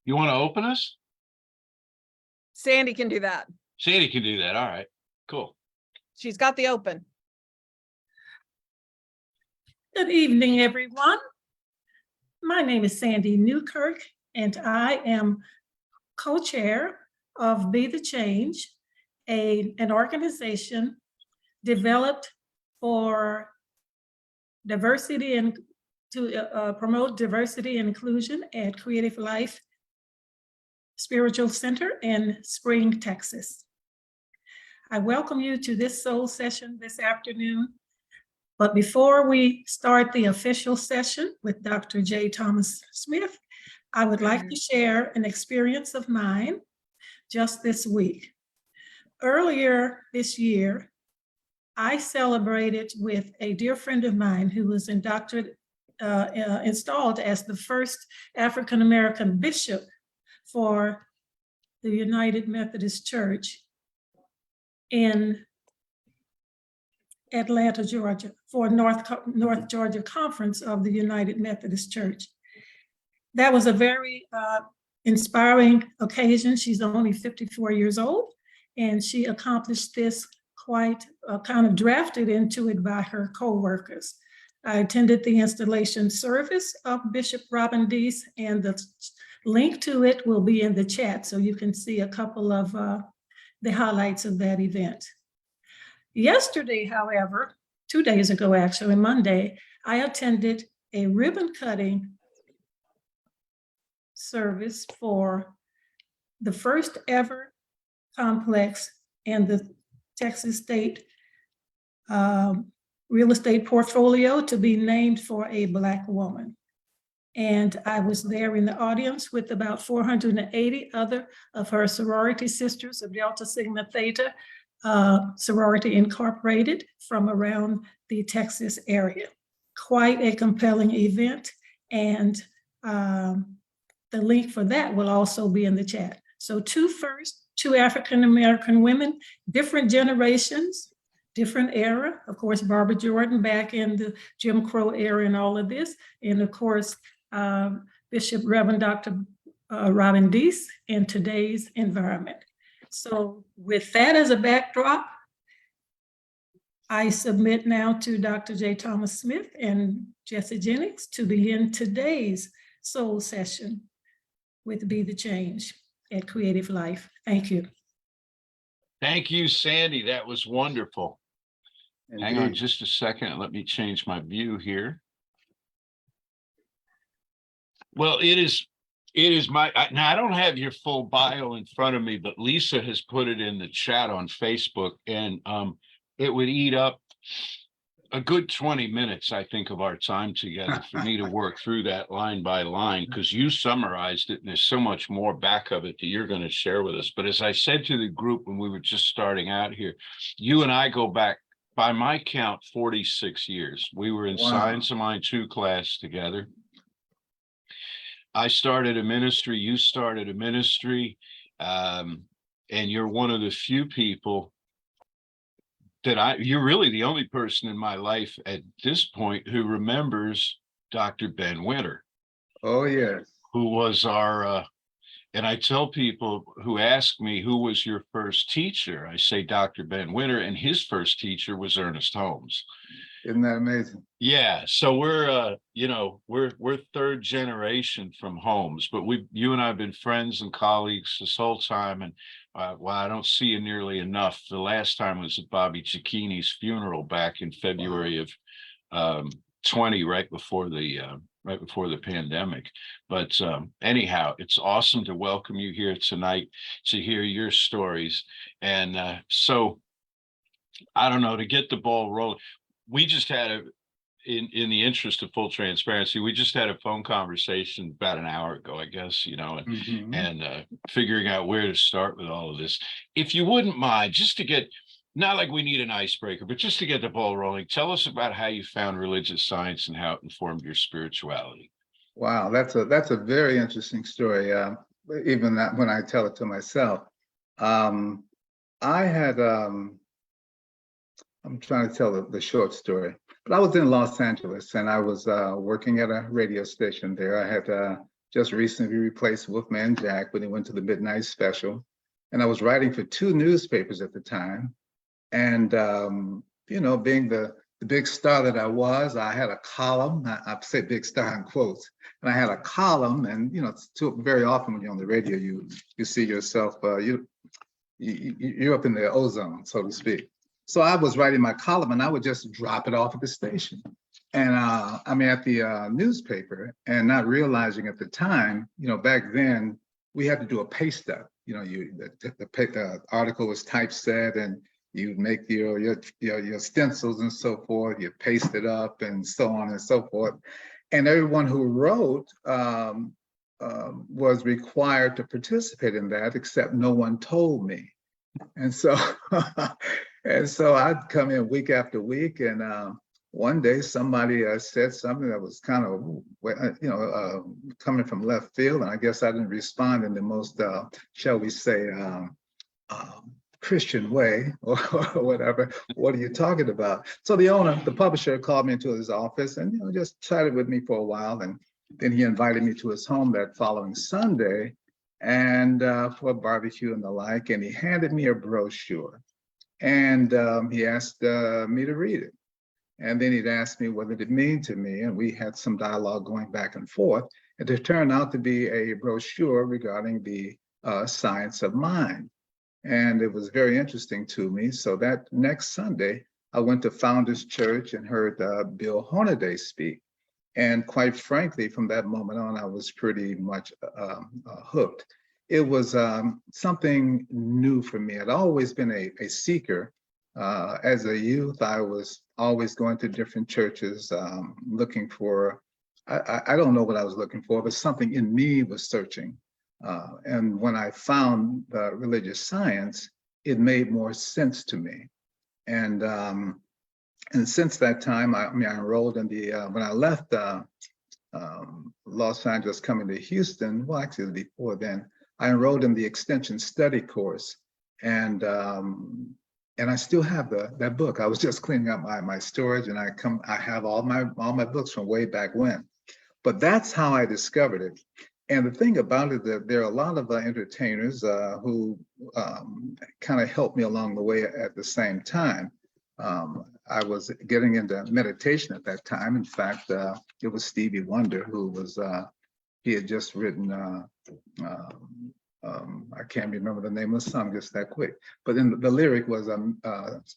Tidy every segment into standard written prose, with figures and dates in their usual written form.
You want to open us? Sandy can do that. Sandy can do that. All right, cool. She's got the open. Good evening, everyone. My name is Sandy Newkirk, and I am co-chair of Be the Change, an organization developed for diversity and to promote diversity and inclusion at Creative Life Spiritual Center in Spring, Texas. I welcome you to this soul session this afternoon. But before we start the official session with Dr. J. Thomas Smith, I would like to share an experience of mine just this week. Earlier this year, I celebrated with a dear friend of mine who was installed as the first African-American bishop for the United Methodist Church in Atlanta, Georgia, for North Georgia Conference of the United Methodist Church. That was a very inspiring occasion. She's only 54 years old, and she accomplished this quite kind of drafted into it by her co-workers. I attended the installation service of Bishop Robin Deese, and the link to it will be in the chat, so you can see a couple of the highlights of that event. Yesterday, however, 2 days ago, actually, Monday, I attended a ribbon cutting service for the first ever complex in the Texas State real estate portfolio to be named for a Black woman. And I was there in the audience with about 480 other of her sorority sisters of Delta Sigma Theta Sorority Incorporated from around the Texas area. Quite a compelling event, and the link for that will also be in the chat. So two African-American women, different generations, different era. Of course, Barbara Jordan back in the Jim Crow era and all of this. And of course, Bishop Reverend Dr. Robin Deese in today's environment. So with that as a backdrop, I submit now to Dr. J. Thomas Smith and Jesse Jennings to begin today's soul session with Be the Change at Creative Life. Thank you. Thank you, Sandy. That was wonderful. Indeed. Hang on just a second. Let me change my view here. Well, it is my, now I don't have your full bio in front of me, but Lisa has put it in the chat on Facebook, and it would eat up a good 20 minutes, I think, of our time together for me to work through that line by line, because you summarized it and there's so much more back of it that you're going to share with us. But as I said to the group when we were just starting out here, you and I go back, by my count, 46 years. We were in Science of Mind 2 class together. I started a ministry, you started a ministry, and you're one of the few people that you're really the only person in my life at this point who remembers Dr. Ben Winter. Oh, yes. Who was our, and I tell people who ask me, who was your first teacher? I say Dr. Ben Winter, and his first teacher was Ernest Holmes. Isn't that amazing? Yeah, so we're we're third generation from Holmes, but you and I have been friends and colleagues this whole time. And well, I don't see you nearly enough. The last time was at Bobby Cicchini's funeral back in February of 20, right before the pandemic. But anyhow, it's awesome to welcome you here tonight to hear your stories. And so I don't know, to get the ball rolling. We just had in the interest of full transparency, we just had a phone conversation about an hour ago, I guess, and figuring out where to start with all of this. If you wouldn't mind, just to get, not like we need an icebreaker, but just to get the ball rolling, tell us about how you found religious science and how it informed your spirituality. Wow, that's a very interesting story. Even that when I tell it to myself, I had. I'm trying to tell the short story, but I was in Los Angeles and I was working at a radio station there. I had just recently replaced Wolfman Jack when he went to the midnight special. And I was writing for 2 newspapers at the time. And, you know, being the big star that I was, I had a column. I say big star in quotes. And I had a column, and, you know, it's very often when you're on the radio, you see yourself, you're up in the ozone, so to speak. So I was writing my column, and I would just drop it off at the station. And I mean, at the newspaper, and not realizing at the time, you know, back then we had to do a paste up. You know, the article was typeset, and you make your stencils and so forth. You paste it up, and so on and so forth. And everyone who wrote was required to participate in that, except no one told me. And so, I'd come in week after week, and one day somebody said something that was kind of, you know, coming from left field, and I guess I didn't respond in the most, shall we say, Christian way, or whatever. What are you talking about? So the publisher, called me into his office, and, you know, just chatted with me for a while, and then he invited me to his home that following Sunday, and for a barbecue and the like, and he handed me a brochure, and he asked me to read it. And then he'd asked me what did it mean to me, and we had some dialogue going back and forth. And it turned out to be a brochure regarding the science of mind. And it was very interesting to me. So that next Sunday, I went to Founders Church and heard Bill Hornaday speak. And quite frankly, from that moment on, I was pretty much hooked. It was something new for me. I'd always been a seeker. As a youth, I was always going to different churches, looking for, I don't know what I was looking for, but something in me was searching. And when I found religious science, it made more sense to me. And since that time, I enrolled in the, when I left Los Angeles coming to Houston, well, actually before then, I enrolled in the extension study course. And I still have that book. I was just cleaning up my storage, and I have all my books from way back when. But that's how I discovered it. And the thing about it, that there are a lot of entertainers who kind of helped me along the way at the same time. I was getting into meditation at that time. In fact, it was Stevie Wonder who was, he had just written, I can't remember the name of the song just that quick, but then the lyric was,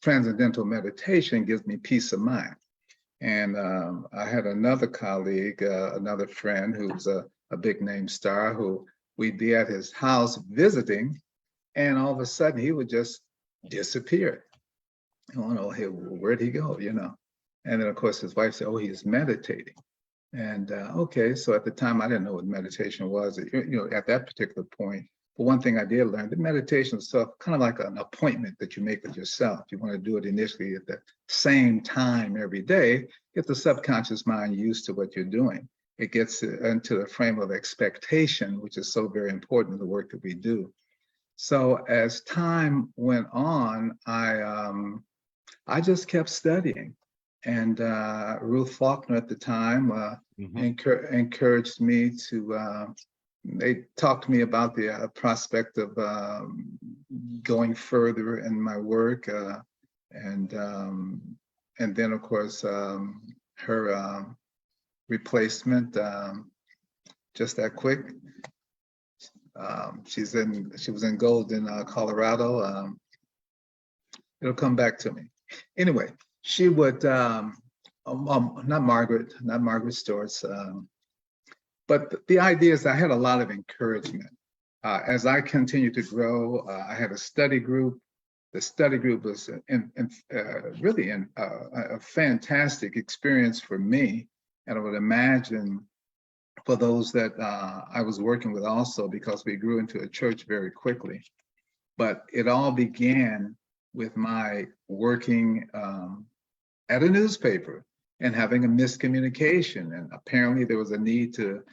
transcendental meditation gives me peace of mind. And I had another colleague, another friend who's a big name star, who we'd be at his house visiting, and all of a sudden he would just disappear. I don't know, hey, where'd he go, you know? And then of course his wife said, oh, he's meditating. And okay, so at the time I didn't know what meditation was, you know, at that particular point. But one thing I did learn, that meditation is kind of like an appointment that you make with yourself. You want to do it initially at the same time every day, get the subconscious mind used to what you're doing. It gets into the frame of expectation, which is so very important in the work that we do. So as time went on, I just kept studying. And Ruth Faulkner at the time encouraged me to, they talked to me about the prospect of going further in my work. And then of course, her replacement, just that quick. She was in Golden, Colorado. It'll come back to me. Anyway, she would, not Margaret Storrs, but the idea is I had a lot of encouragement. As I continued to grow, I had a study group. The study group was really a fantastic experience for me. And I would imagine for those that I was working with also, because we grew into a church very quickly. But it all began with my working at a newspaper and having a miscommunication. And apparently there was a need to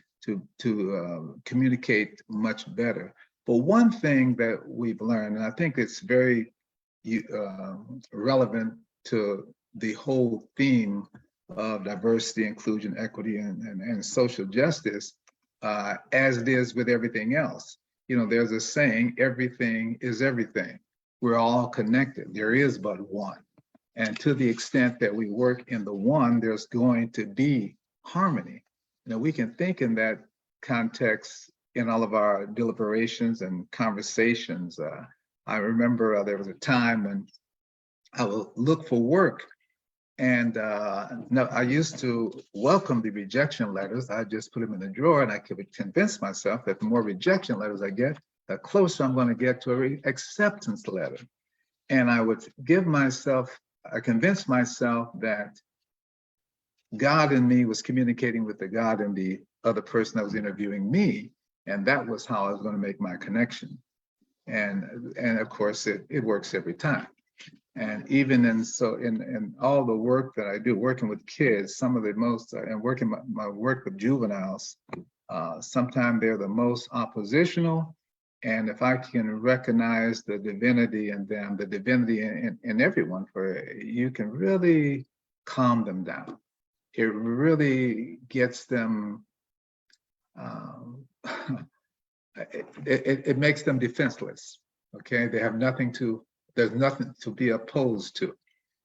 communicate much better. But one thing that we've learned, and I think it's very relevant to the whole theme of diversity, inclusion, equity, and social justice, as it is with everything else. You know, there's a saying, everything is everything. We're all connected. There is but one. And to the extent that we work in the one, there's going to be harmony. You know, we can think in that context in all of our deliberations and conversations. I remember there was a time when I would look for work, and no, I used to welcome the rejection letters. I just put them in the drawer, and I could convince myself that the more rejection letters I get, the closer I'm going to get to an acceptance letter. And I would I convinced myself that God in me was communicating with the God in the other person that was interviewing me. And that was how I was going to make my connection. And of course, it works every time. And even in all the work that I do, working with kids, some of the most, and working my work with juveniles, sometimes they're the most oppositional. And if I can recognize the divinity in them, the divinity in everyone, you can really calm them down. It really gets them, it makes them defenseless, okay? They have there's nothing to be opposed to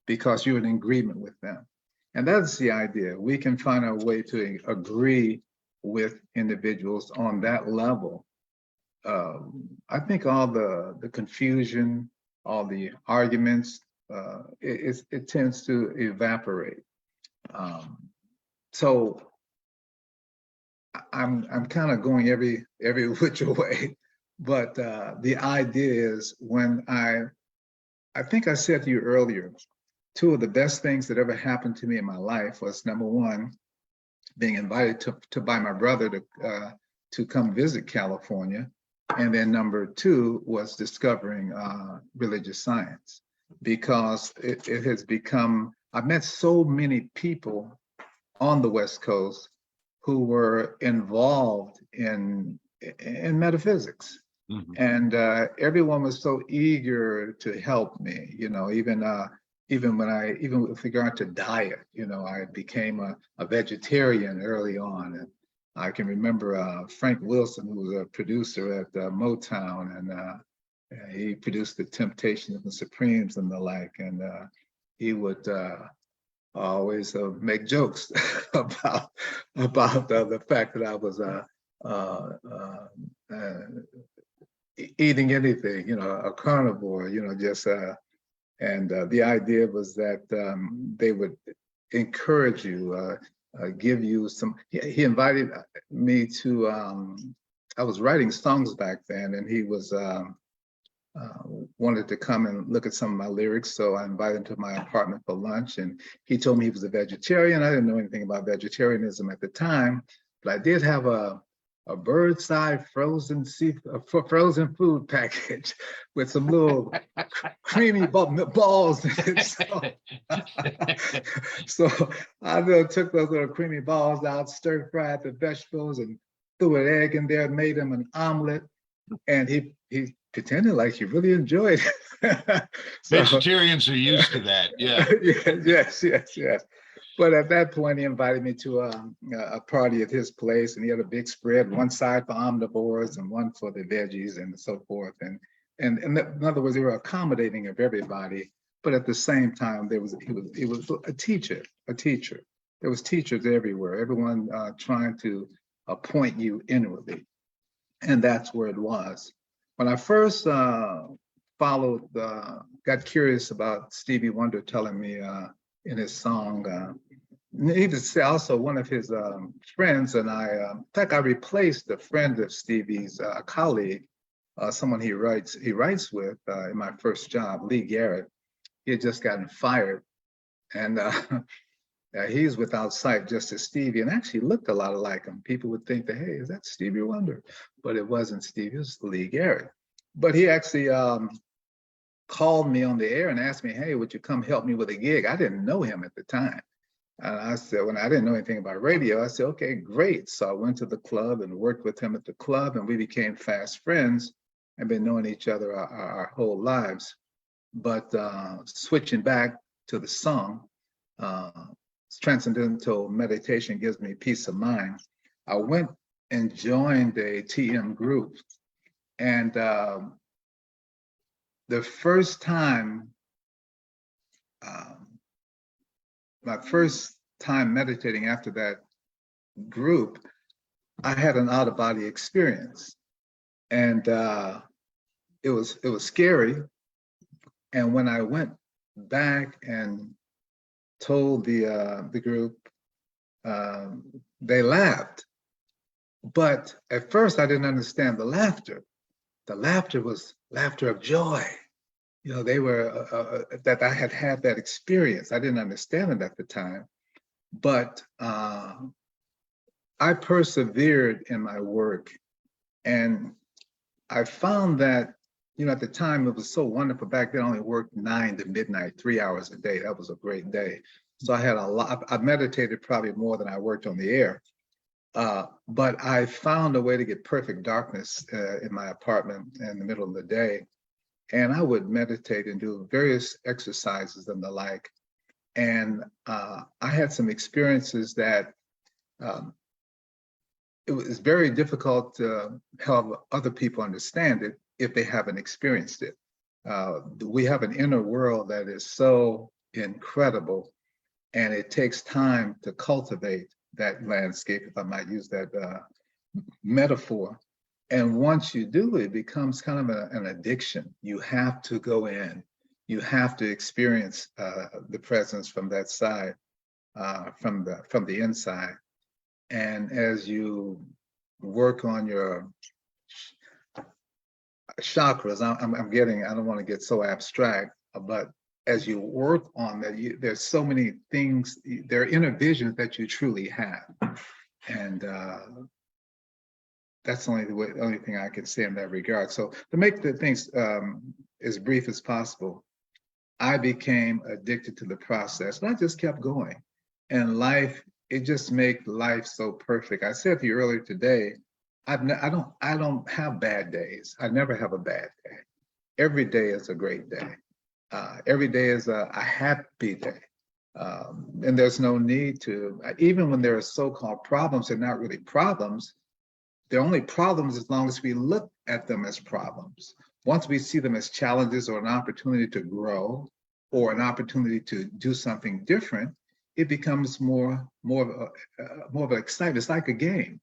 because you're in agreement with them. And that's the idea. We can find a way to agree with individuals on that level. I think all the confusion, all the arguments, it tends to evaporate. So I'm kind of going every which way, but the idea is when I think I said to you earlier, two of the best things that ever happened to me in my life was, number one, being invited by my brother to come visit California. And then number two was discovering religious science, because it has become, I've met so many people on the West Coast who were involved in metaphysics. Mm-hmm. And everyone was so eager to help me, you know, even with regard to diet, you know, I became a vegetarian early on. And I can remember Frank Wilson, who was a producer at Motown, and he produced The Temptations of the Supremes and the like. And he would always make jokes about the fact that I was eating anything, you know, a carnivore, you know, just and the idea was that they would encourage you, give you some. He invited me to. I was writing songs back then, and he was wanted to come and look at some of my lyrics. So I invited him to my apartment for lunch, and he told me he was a vegetarian. I didn't know anything about vegetarianism at the time, but I did have a bird's eye frozen food package with some little creamy balls in it. So I took those little creamy balls out, stir fried the vegetables, and threw an egg in there, made him an omelet, and he pretended like he really enjoyed it. So, vegetarians are used to that, yeah. Yes. But at that point, he invited me to a party at his place, and he had a big spread, one side for omnivores and one for the veggies and so forth. And in other words, they were accommodating of everybody, but at the same time, he was a teacher. There was teachers everywhere, everyone trying to appoint you inwardly. And that's where it was. When I first got curious about Stevie Wonder telling me in his song, needless to say, also one of his friends and I, in fact, I replaced a friend of Stevie's, a colleague, someone he writes with in my first job, Lee Garrett. He had just gotten fired, and he's without sight, just as Stevie, and actually looked a lot like him. People would think that, hey, is that Stevie Wonder? But it wasn't Stevie, it was Lee Garrett. But he actually called me on the air and asked me, hey, would you come help me with a gig? I didn't know him at the time. And I said, when I didn't know anything about radio, I said, okay, great. So I went to the club and worked with him at the club, and we became fast friends and been knowing each other our whole lives. But switching back to the song, Transcendental Meditation Gives Me Peace of Mind, I went and joined a TM group. And the first time, my first time meditating after that group, I had an out-of-body experience, and it was scary. And when I went back and told the group, they laughed. But at first, I didn't understand the laughter. The laughter was laughter of joy. You know, they were that I had that experience. I didn't understand it at the time, but I persevered in my work, and I found that, you know, at the time it was so wonderful. Back then, I only worked 9 to midnight, 3 hours a day. That was a great day. So I had a lot. I meditated probably more than I worked on the air. But I found a way to get perfect darkness in my apartment in the middle of the day. And I would meditate and do various exercises and the like. And I had some experiences that it was very difficult to help other people understand it if they haven't experienced it. We have an inner world that is so incredible, and it takes time to cultivate that landscape, if I might use that metaphor. And once you do, it becomes kind of an addiction. You have to go in. You have to experience the presence from that side, from the inside. And as you work on your chakras, I don't want to get so abstract, but as you work on that, there's so many things, there are inner visions that you truly have. And that's the only thing I can say in that regard. So to make the things as brief as possible, I became addicted to the process, and I just kept going. And life, it just makes life so perfect. I said to you earlier today, I don't have bad days. I never have a bad day. Every day is a great day. Every day is a happy day. And there's no need to, even when there are so-called problems, they're not really problems. They're only problems as long as we look at them as problems. Once we see them as challenges or an opportunity to grow or an opportunity to do something different, it becomes more of an excitement. It's like a game.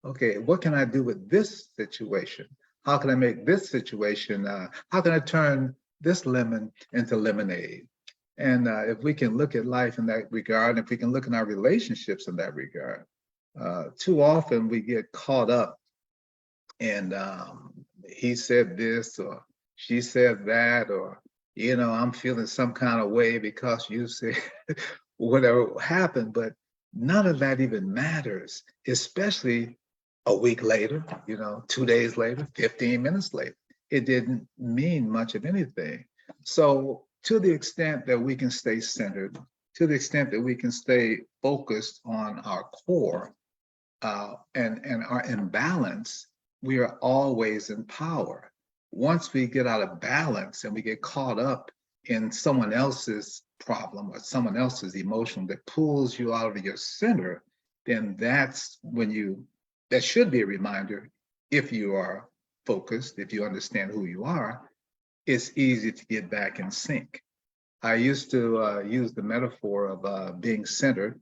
Okay, what can I do with this situation? How can I make this situation, how can I turn this lemon into lemonade? And if we can look at life in that regard, if we can look in our relationships in that regard, too often we get caught up in he said this or she said that, or, you know, I'm feeling some kind of way because you said whatever happened, but none of that even matters, especially a week later, you know, 2 days later, 15 minutes later. It didn't mean much of anything. So to the extent that we can stay centered, to the extent that we can stay focused on our core and our imbalance, we are always in power. Once we get out of balance and we get caught up in someone else's problem or someone else's emotion that pulls you out of your center, then that's when that should be a reminder, if you are focused, if you understand who you are, it's easy to get back in sync. I used to use the metaphor of being centered.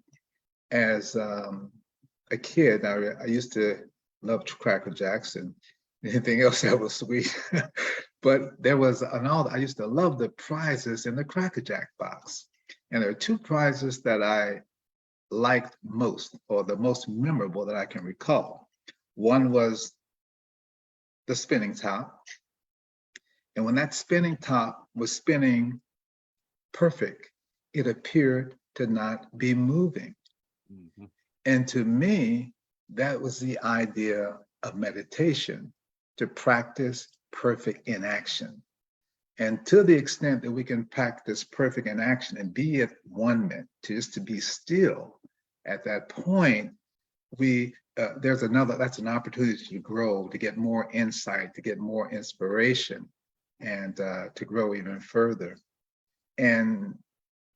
As a kid, I used to love Cracker Jacks and anything else that was sweet. But there was I used to love the prizes in the Cracker Jack box. And there are 2 prizes that I liked most, or the most memorable that I can recall. One was the spinning top. And when that spinning top was spinning perfect, it appeared to not be moving. Mm-hmm. And to me, that was the idea of meditation, to practice perfect inaction. And to the extent that we can practice perfect inaction and be at one minute, just to be still, at that point, that's an opportunity to grow, to get more insight, to get more inspiration, and to grow even further. And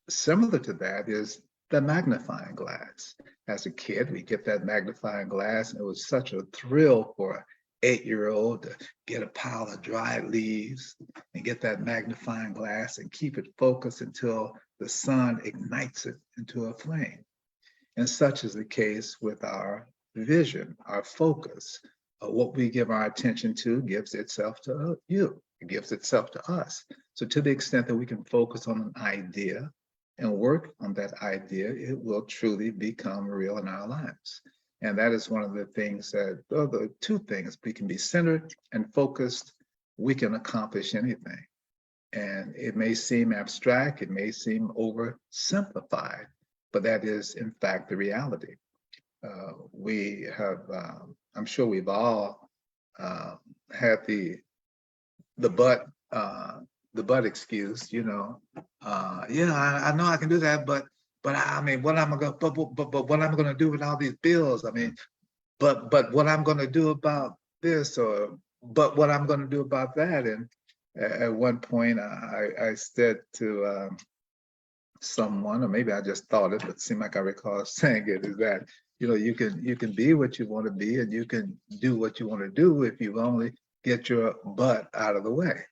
similar to that is the magnifying glass. As a kid, we get that magnifying glass, and it was such a thrill for an 8-year-old to get a pile of dried leaves and get that magnifying glass and keep it focused until the sun ignites it into a flame. And such is the case with our vision, our focus. What we give our attention to gives itself to you. It gives itself to us. So to the extent that we can focus on an idea and work on that idea, it will truly become real in our lives. And that is one of the things that, the two things, we can be centered and focused, we can accomplish anything. And it may seem abstract, it may seem oversimplified, but that is in fact the reality. We have, I'm sure we've all had the but excuse, you know. Yeah, I know I can do that, but I mean, what am I gonna, but what I'm gonna do with all these bills? I mean, but what I'm gonna do about this, or but what I'm gonna do about that? And at one point, I said to someone, or maybe I just thought it, but it seemed like I recall saying it, is that, you know, you can be what you want to be, and you can do what you want to do if you only get your butt out of the way.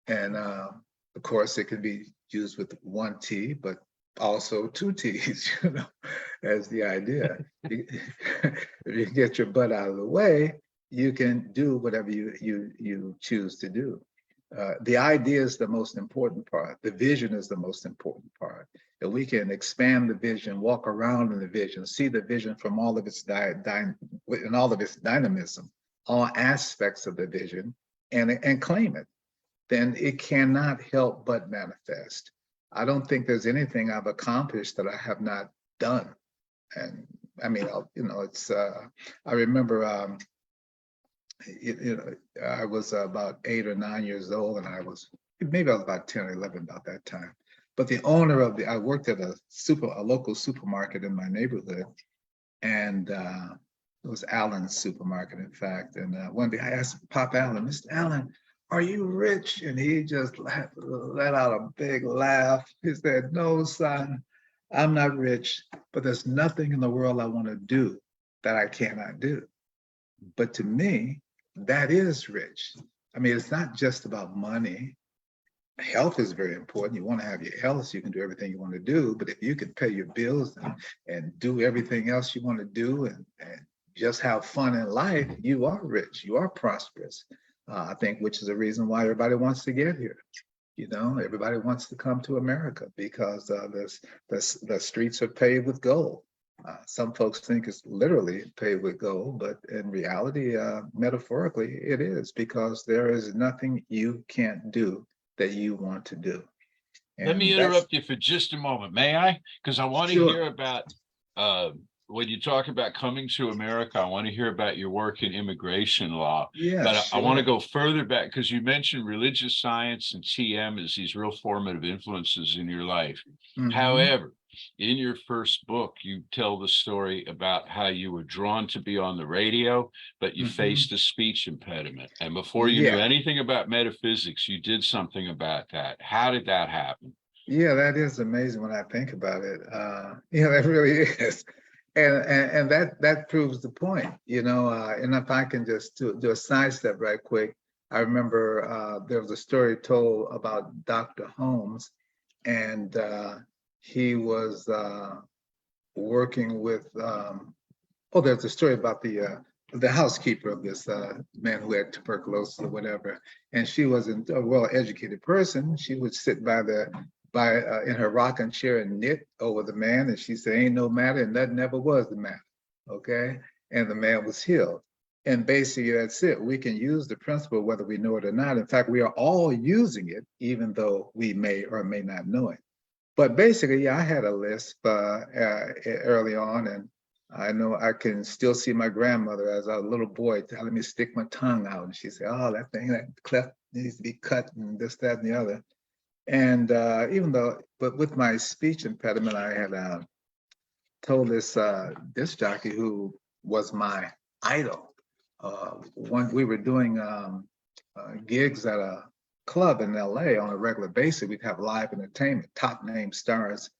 And of course, it can be used with one T, but also two T's, you know, as the idea. If you get your butt out of the way, you can do whatever you choose to do. The idea is the most important part. The vision is the most important part. And we can expand the vision, walk around in the vision, see the vision from all of its in all of its dynamism, all aspects of the vision, and claim it. Then it cannot help but manifest. I don't think there's anything I've accomplished that I have not done. And I mean, you know, it's, I remember, you know, I was about 8 or 9 years old, and maybe I was about 10 or 11 about that time. But the owner of I worked at a local supermarket in my neighborhood, and it was Allen's supermarket, in fact. And one day I asked Pop Allen, Mr. Allen, are you rich? And he just let out a big laugh. He said, no, son, I'm not rich, but there's nothing in the world I want to do that I cannot do. But to me, that is rich. I mean, it's not just about money. Health is very important. You want to have your health so you can do everything you want to do. But if you can pay your bills and do everything else you want to do and just have fun in life, you are rich, you are prosperous. I think, which is the reason why everybody wants to get here. You know, everybody wants to come to America because the streets are paved with gold. Some folks think it's literally paved with gold, but in reality, metaphorically, it is, because there is nothing you can't do that you want to do. And let me interrupt you for just a moment, may I? Because I want to hear about, when you talk about coming to America, I want to hear about your work in immigration law. Yeah, but sure. I want to go further back, because you mentioned religious science and TM as these real formative influences in your life. Mm-hmm. However, in your first book, you tell the story about how you were drawn to be on the radio, but you faced a speech impediment. And before you knew anything about metaphysics, you did something about that. How did that happen? Yeah, that is amazing when I think about it. Yeah, that really is. And that proves the point, you know. And if I can just do a sidestep right quick, I remember there was a story told about Dr. Holmes, and he was working with, there's a story about the housekeeper of this man who had tuberculosis or whatever, and she wasn't a well-educated person. She would sit in her rocking chair and knit over the man, and she said, ain't no matter, and nothing ever was the matter, okay? And the man was healed. And basically that's it. We can use the principle whether we know it or not. In fact, we are all using it, even though we may or may not know it. But basically, yeah, I had a lisp early on, and I know I can still see my grandmother as a little boy telling me to stick my tongue out, and she said, oh, that cleft needs to be cut, and this, that, and the other. And but with my speech impediment, I had told this disc jockey who was my idol. When we were doing gigs at a club in LA on a regular basis, we'd have live entertainment, top name stars.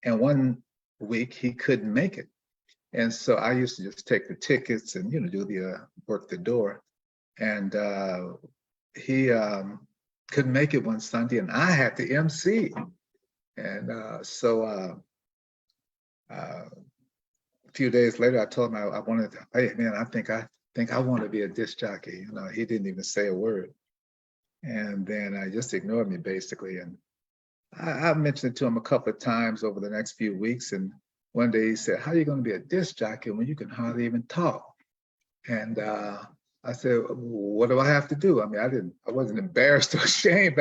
And one week he couldn't make it. And so I used to just take the tickets and, do the work the door. And he couldn't make it one Sunday, and I had to MC. And so a few days later, I told him I wanted to, hey man, I think I want to be a disc jockey. He didn't even say a word. And then I just ignored me basically. And I mentioned it to him a couple of times over the next few weeks. And one day he said, how are you going to be a disc jockey when you can hardly even talk? And I said, what do I have to do? I mean, I wasn't embarrassed or ashamed.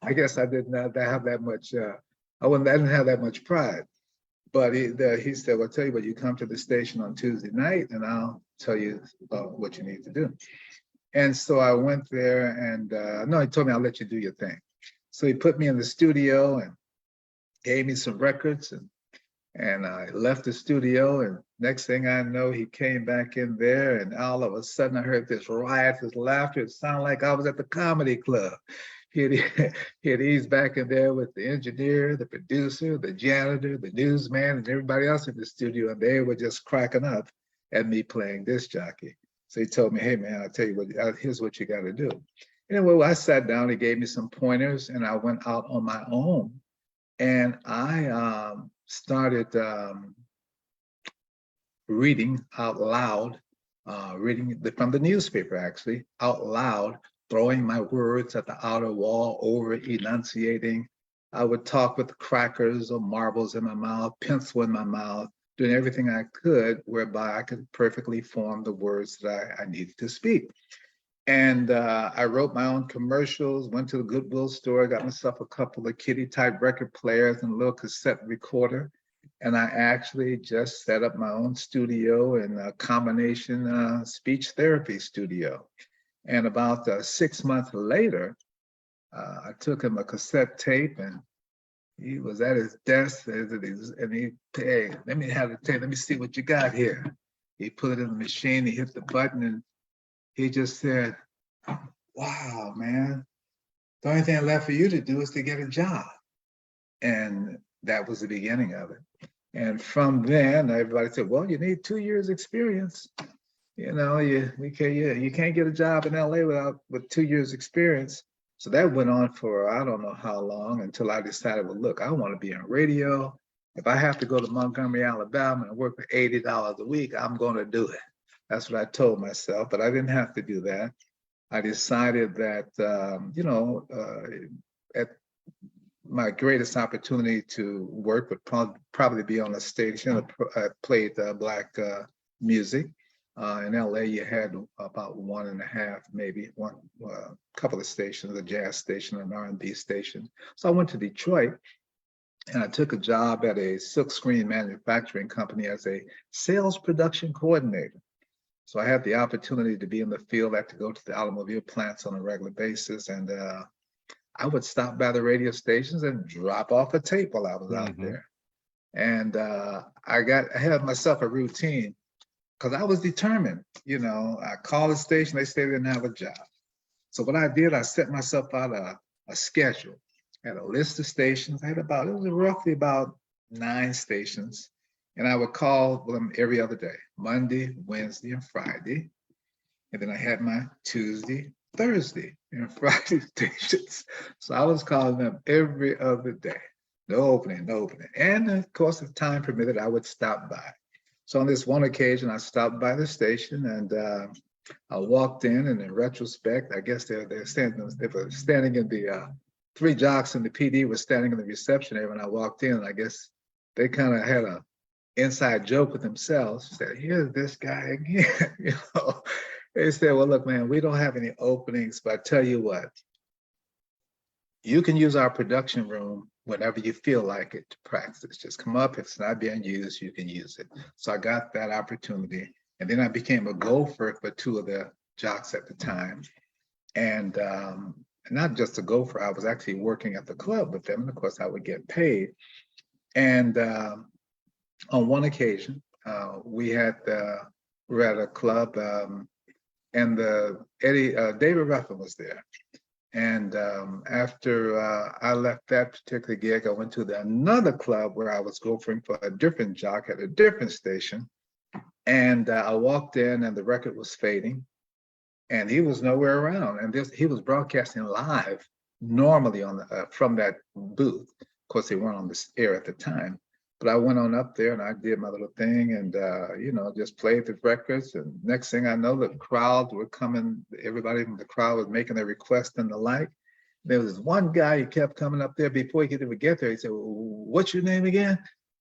I guess I didn't have that much, I didn't have that much pride. But he said, well, tell you what, you come to the station on Tuesday night and I'll tell you what you need to do. And so I went there and no, he told me, I'll let you do your thing. So he put me in the studio and gave me some records and I left the studio, and next thing I know, he came back in there, and all of a sudden I heard this riotous laughter. It sounded like I was at the comedy club. He had eased back in there with the engineer, the producer, the janitor, the newsman, and everybody else in the studio, and they were just cracking up at me playing disc jockey. So he told me, hey man, I'll tell you what, here's what you got to do. Anyway, I sat down, he gave me some pointers, and I went out on my own, and I started reading out loud, reading from the newspaper actually, out loud, throwing my words at the outer wall, over enunciating. I would talk with crackers or marbles in my mouth, pencil in my mouth, doing everything I could whereby I could perfectly form the words that I needed to speak. And I wrote my own commercials, went to the Goodwill store, got myself a couple of kitty type record players and a little cassette recorder. And I actually just set up my own studio and a combination speech therapy studio. And about 6 months later, I took him a cassette tape and he was at his desk and he, hey, let me have the tape, let me see what you got here. He put it in the machine, he hit the button, and he just said, wow, man, the only thing left for you to do is to get a job. And that was the beginning of it. And from then, everybody said, well, you need 2 years experience. You can't get a job in LA with 2 years experience. So that went on for, I don't know how long, until I decided, well, look, I want to be on radio. If I have to go to Montgomery, Alabama and work for $80 a week, I'm going to do it. That's what I told myself, but I didn't have to do that. I decided that, at my greatest opportunity to work would probably be on a station. I played Black music. In LA, you had about 1.5, maybe couple of stations, a jazz station, an R&B station. So I went to Detroit and I took a job at a silkscreen manufacturing company as a sales production coordinator. So I had the opportunity to be in the field. I had to go to the automobile plants on a regular basis. And I would stop by the radio stations and drop off a tape while I was out there. And I had myself a routine because I was determined. I called the station, they said they didn't have a job. So what I did, I set myself out a schedule. I had a list of stations. It was roughly about 9 stations. And I would call them every other day, Monday, Wednesday, and Friday. And then I had my Tuesday, Thursday, and Friday stations. So I was calling them every other day. No opening. And of course, if time permitted, I would stop by. So on this one occasion, I stopped by the station and I walked in, and in retrospect, I guess they were standing in the 3 jocks and the PD were standing in the reception area when I walked in. I guess they kind of had a inside joke with themselves, said, here's this guy again. They said, well, look, man, we don't have any openings, but I tell you what, you can use our production room whenever you feel like it to practice. Just come up. If it's not being used, you can use it. So I got that opportunity. And then I became a gopher for 2 of the jocks at the time. And not just a gopher, I was actually working at the club with them. And of course, I would get paid. And on one occasion, we were at a club and David Ruffin was there. And after I left that particular gig, I went to another club where I was going for a different jock at a different station. And I walked in and the record was fading and he was nowhere around. And he was broadcasting live normally on the, from that booth. Of course, they weren't on the air at the time. But I went on up there and I did my little thing and, you know, just played the records. And next thing I know, the crowd were coming, everybody in the crowd was making a request and the like. There was one guy who kept coming up there before he could even get there. He said, well, what's your name again?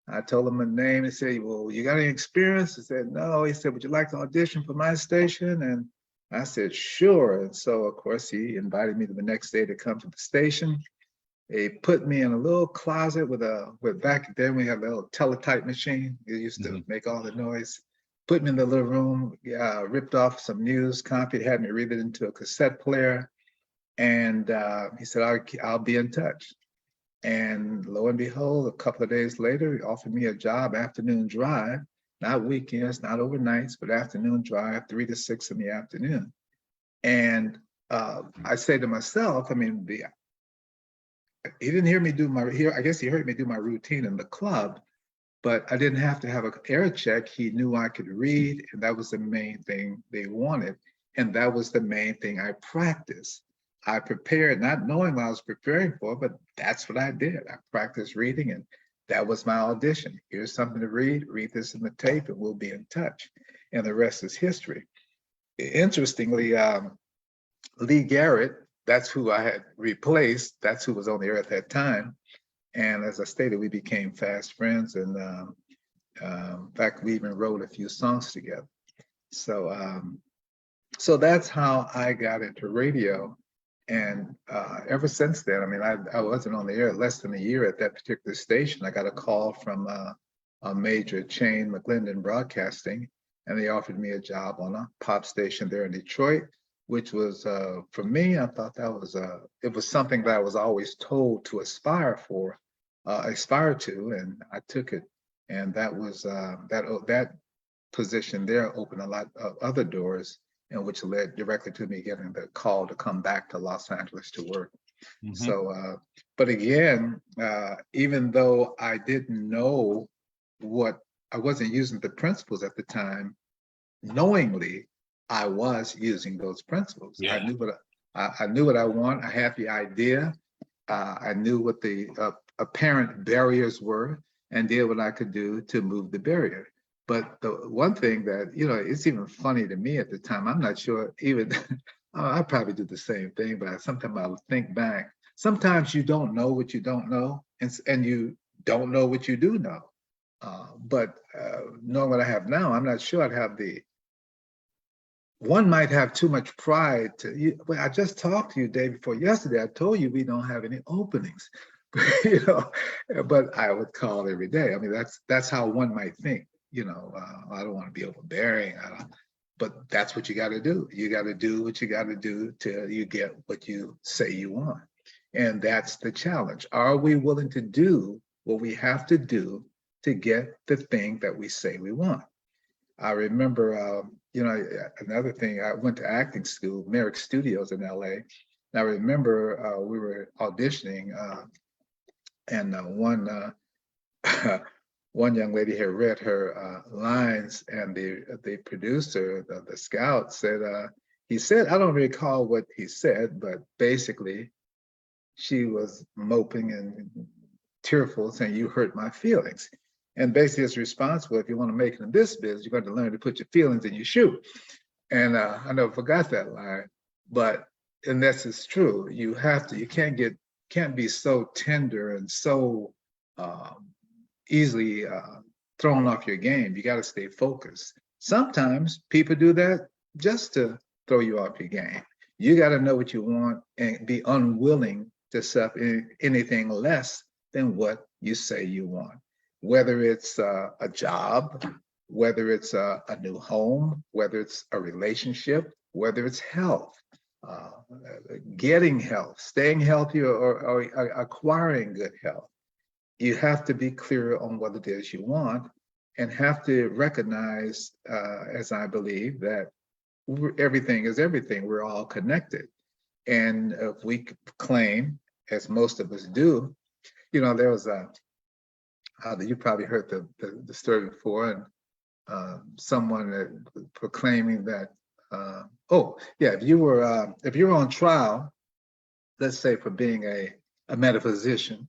I told him my name. He said, well, you got any experience? I said, no. He said, would you like to audition for my station? And I said, sure. And so, of course, he invited me to the next day to come to the station. They put me in a little closet with back then we had a little teletype machine. It used to make all the noise. Put me in the little room, ripped off some news, copied, had me read it into a cassette player. And he said, I'll be in touch. And lo and behold, a couple of days later, he offered me a job, afternoon drive, not weekends, not overnights, but afternoon drive, 3 to 6 in the afternoon. And I say to myself, I mean, he didn't hear me do I guess he heard me do my routine in the club, but I didn't have to have an air check. He knew I could read, and that was the main thing they wanted. And that was the main thing I practiced. I prepared, not knowing what I was preparing for, but that's what I did. I practiced reading, and that was my audition. Here's something to read this in the tape, and we'll be in touch. And the rest is history. Interestingly, Lee Garrett, that's who I had replaced. That's who was on the air at that time. And as I stated, we became fast friends. And in fact, we even wrote a few songs together. So, so that's how I got into radio. And ever since then, I mean, I wasn't on the air less than a year at that particular station. I got a call from a major chain, McLendon Broadcasting, and they offered me a job on a pop station there in Detroit, which was, for me, I thought that was, it was something that I was always told to aspire to, and I took it. And that was, that position there opened a lot of other doors, and which led directly to me getting the call to come back to Los Angeles to work. So, but again, even though I didn't know I wasn't using the principles at the time, knowingly, I was using those principles. Yeah. I knew what I want. I had the idea. I knew what the apparent barriers were, and did what I could do to move the barrier. But the one thing that, you know, it's even funny to me at the time, I'm not sure even, I probably do the same thing, but sometimes I'll think back. Sometimes you don't know what you don't know, and you don't know what you do know. But knowing what I have now, I'm not sure I'd have one might have too much pride well, I just talked to you day before yesterday. I told you we don't have any openings, you know, but I would call every day. I mean, that's how one might think, you know, I don't want to be overbearing, but that's what you got to do. You got to do what you got to do till you get what you say you want. And that's the challenge. Are we willing to do what we have to do to get the thing that we say we want? I remember, you know, another thing, I went to acting school, Merrick Studios in LA. And I remember we were auditioning and one young lady had read her lines, and the producer, the scout said, he said, I don't recall what he said, but basically she was moping and tearful, saying, you hurt my feelings. And basically his response was, if you want to make it in this business, you're going to learn to put your feelings in your shoe. And I never forgot that line, and this is true. You can't be so tender and so easily thrown off your game. You got to stay focused. Sometimes people do that just to throw you off your game. You got to know what you want and be unwilling to accept anything less than what you say you want. Whether it's a job, whether it's a new home, whether it's a relationship, whether it's health, getting health, staying healthy, or acquiring good health. You have to be clear on what it is you want, and have to recognize, as I believe, that everything is everything. We're all connected. And if we claim, as most of us do, there was you probably heard the story before, and someone that proclaiming that, if you were on trial, let's say for being a metaphysician,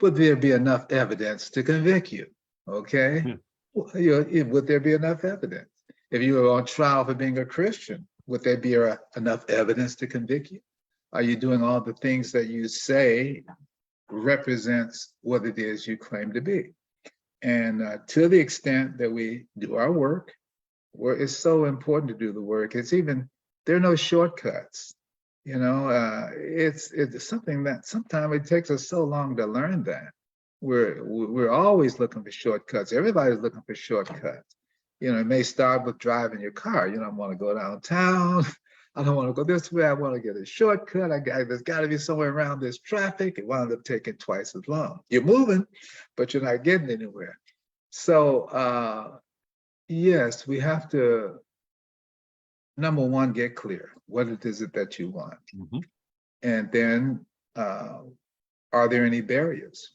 would there be enough evidence to convict you? Okay, would there be enough evidence? If you were on trial for being a Christian, would there be enough evidence to convict you? Are you doing all the things that you say represents what it is you claim to be? And to the extent that we do our work, where it's so important to do the work, there are no shortcuts. It's something that sometimes it takes us so long to learn that. We're always looking for shortcuts. Everybody's looking for shortcuts. It may start with driving your car. I want to go downtown. I don't want to go this way. I want to get a shortcut. There's got to be somewhere around this traffic. It wound up taking twice as long. You're moving, but you're not getting anywhere. So, yes, we have to, number one, get clear. What is it that you want? Mhm. And then, are there any barriers?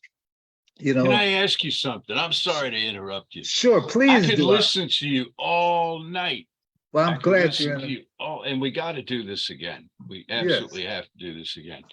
Can I ask you something? I'm sorry to interrupt you. Sure, please I could do. listen to you all night. Well, I I'm could glad listen you're to in. you all, and we got to do this again. We absolutely have to do this again.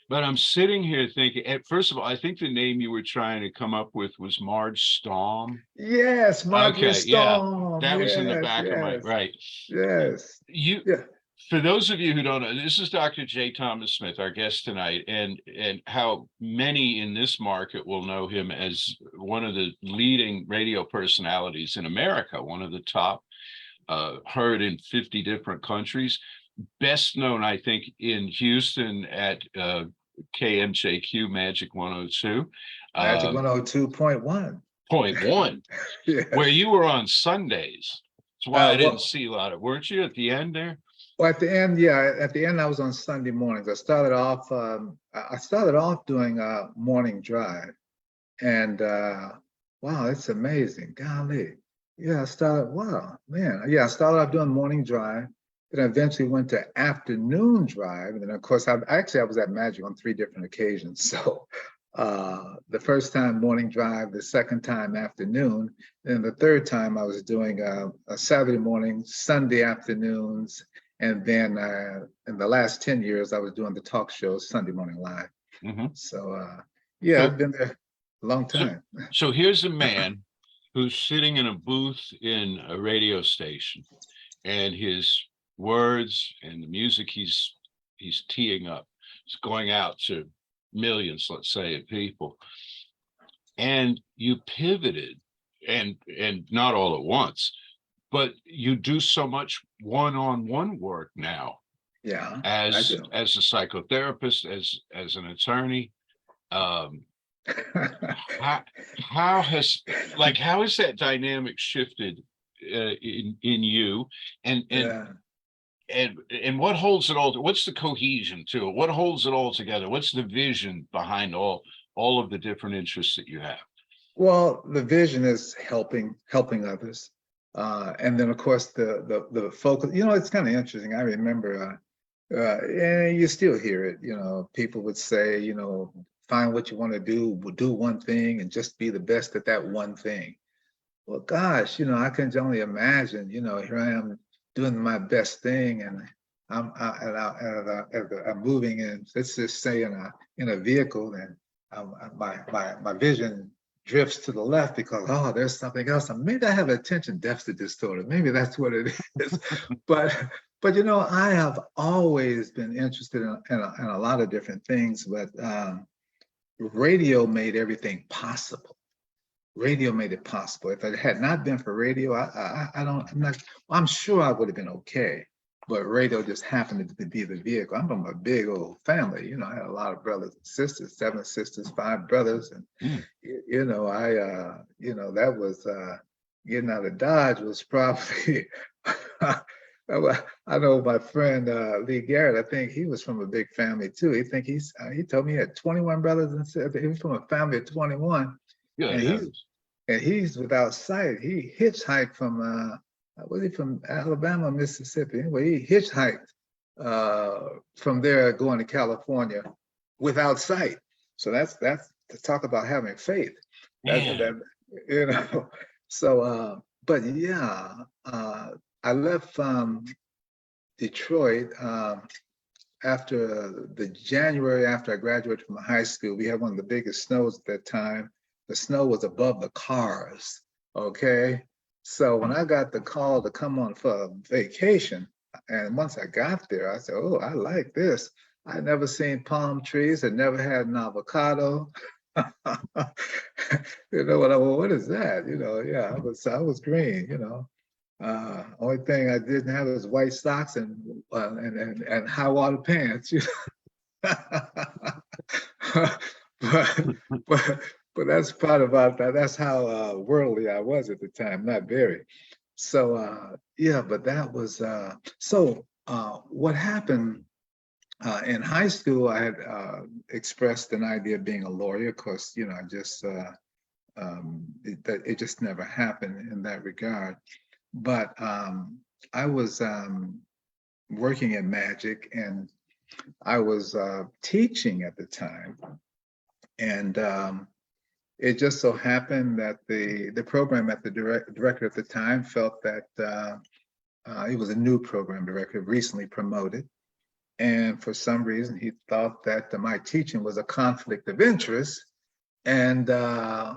But I'm sitting here thinking, first of all, I think the name you were trying to come up with was Marge Storm. Yes, Margaret Okay, yeah, Storm. that was in the Yes, back of my, yes, right. Yes. You, Yeah. for those of you who don't know, this is Dr. J. Thomas Smith, our guest tonight, and how many in this market will know him as one of the leading radio personalities in America, one of the top, heard in 50 different countries. Best known, I think, in Houston at KMJQ Majic 102. Magic 102.1. 0.1, Yeah. where you were on Sundays. That's why I well- didn't see a lot of, weren't you at the end there? Well, at the end, I was on Sunday mornings. I started off doing a morning drive, and wow, it's amazing. Golly, yeah, I started off doing morning drive. Then I eventually went to afternoon drive, and then of course, I was at Magic on 3 different occasions. So the first time morning drive, the second time afternoon, and the third time I was doing a Saturday morning, Sunday afternoons. And then in the last 10 years, I was doing the talk shows Sunday morning live. Mm-hmm. So So- I've been there a long time. So here's a man who's sitting in a booth in a radio station, and his words and the music he's teeing up is going out to millions, let's say, of people. And you pivoted, and not all at once, but you do so much one-on-one work now Yeah, as I do. a psychotherapist, as an attorney. How has that dynamic shifted in you, and Yeah. what holds it all? What's the cohesion to it? What holds it all together? What's the vision behind all of the different interests that you have? Well, the vision is helping others. And then of course the focus, it's kind of interesting. I remember, and you still hear it, people would say, find what you want to do one thing and just be the best at that one thing. Well, gosh, I can only imagine, here I am doing my best thing, and I'm moving in, let's just say in a vehicle, and my vision drifts to the left because, there's something else. Maybe I have attention deficit disorder. Maybe that's what it is. But I have always been interested in a lot of different things, but radio made everything possible. Radio made it possible. If it had not been for radio, I'm sure I would have been okay. But radio just happened to be the vehicle. I'm from a big old family. I had a lot of brothers and sisters, 7 sisters, 5 brothers. And, that was, getting out of Dodge was probably, I know my friend Lee Garrett, I think he was from a big family too. He told me he had 21 brothers and sisters. He was from a family of 21. Good. And he's without sight. He hitchhiked from, was he from Alabama, Mississippi? Anyway, he hitchhiked from there going to California without sight. So that's to talk about having faith. You know. So, but yeah, I left Detroit after the January after I graduated from high school. We had one of the biggest snows at that time. The snow was above the cars. Okay. So when I got the call to come on for a vacation, and once I got there, I said, oh, I like this. I'd never seen palm trees, had never had an avocado. You know what is that? You know, yeah, I was green, you know. Only thing I didn't have was white socks and high water pants. You know? but that's part about that. That's how worldly I was at the time, not very. So yeah, but that was what happened in high school. I had expressed an idea of being a lawyer. Of course, you know, I just it just never happened in that regard. But I was working at Majic, and I was teaching at the time, and it just so happened that the program at the director at the time felt that he was a new program director, recently promoted, and for some reason he thought that my teaching was a conflict of interest, and I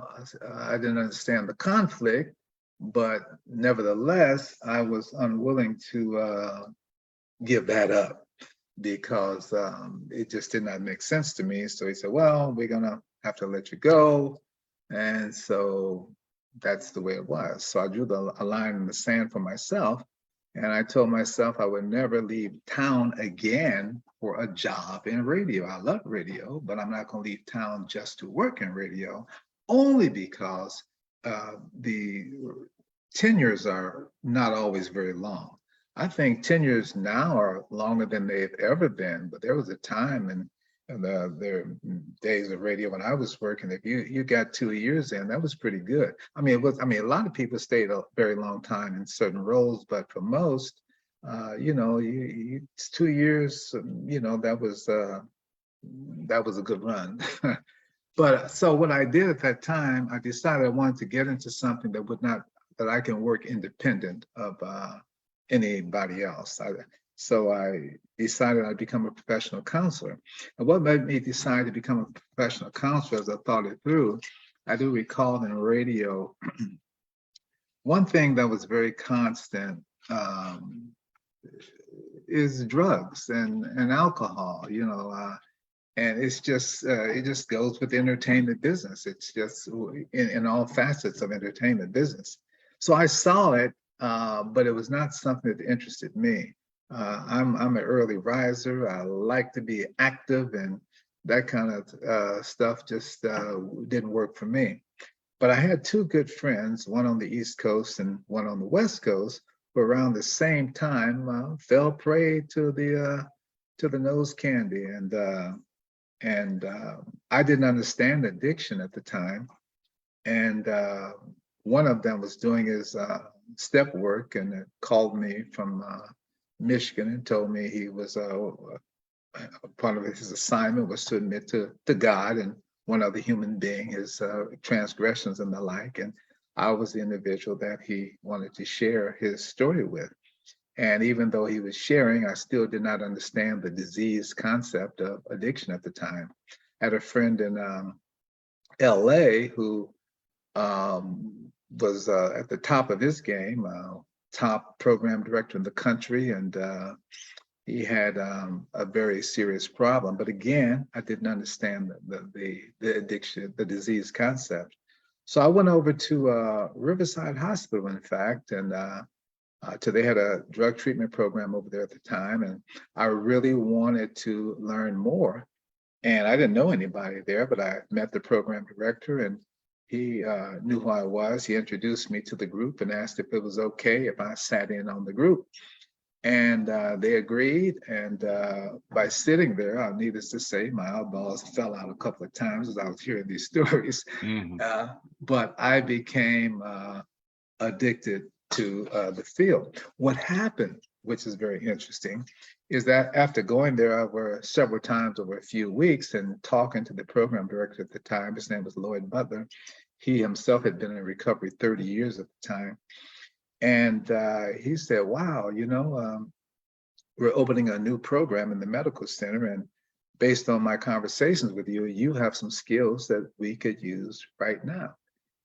didn't understand the conflict. But nevertheless, I was unwilling to give that up because it just did not make sense to me. So he said, well, we're going to have to let you go. And so that's the way it was. So I drew a line in the sand for myself. And I told myself I would never leave town again for a job in radio. I love radio, but I'm not going to leave town just to work in radio, only because the tenures are not always very long. I think tenures now are longer than they've ever been, but there was a time in the days of radio when I was working, if you got 2 years in, that was pretty good. I mean, a lot of people stayed a very long time in certain roles, but for most, you know, it's 2 years, you know, that was a good run. But so what I did at that time, I decided I wanted to get into something that I can work independent of anybody else. So I decided I'd become a professional counselor. And what made me decide to become a professional counselor, as I thought it through, I do recall in radio, one thing that was very constant is drugs and alcohol, you know, and it's just, it just goes with the entertainment business. It's just in all facets of entertainment business. So I saw it, but it was not something that interested me. I'm an early riser. I like to be active, and that kind of stuff just didn't work for me. But I had two good friends, one on the East Coast and one on the West Coast, who around the same time fell prey to the nose candy, and I didn't understand addiction at the time. And one of them was doing his step work, and called me from Michigan and told me he was part of his assignment was to admit to God and one other human being, his transgressions and the like. And I was the individual that he wanted to share his story with. And even though he was sharing, I still did not understand the disease concept of addiction at the time. I had a friend in LA who was at the top of his game, top program director in the country, and he had a very serious problem. But again, I didn't understand the addiction, the disease concept. So I went over to Riverside Hospital, in fact, and they had a drug treatment program over there at the time, and I really wanted to learn more. And I didn't know anybody there, but I met the program director, and he knew who I was. He introduced me to the group and asked if it was okay if I sat in on the group. And they agreed. And by sitting there, needless to say, my eyeballs fell out a couple of times as I was hearing these stories. Mm-hmm. But I became addicted to the field. What happened, which is very interesting, is that after going there over several times over a few weeks and talking to the program director at the time, his name was Lloyd Butler. He himself had been in recovery 30 years at the time. And he said, wow, we're opening a new program in the medical center. And based on my conversations with you, you have some skills that we could use right now.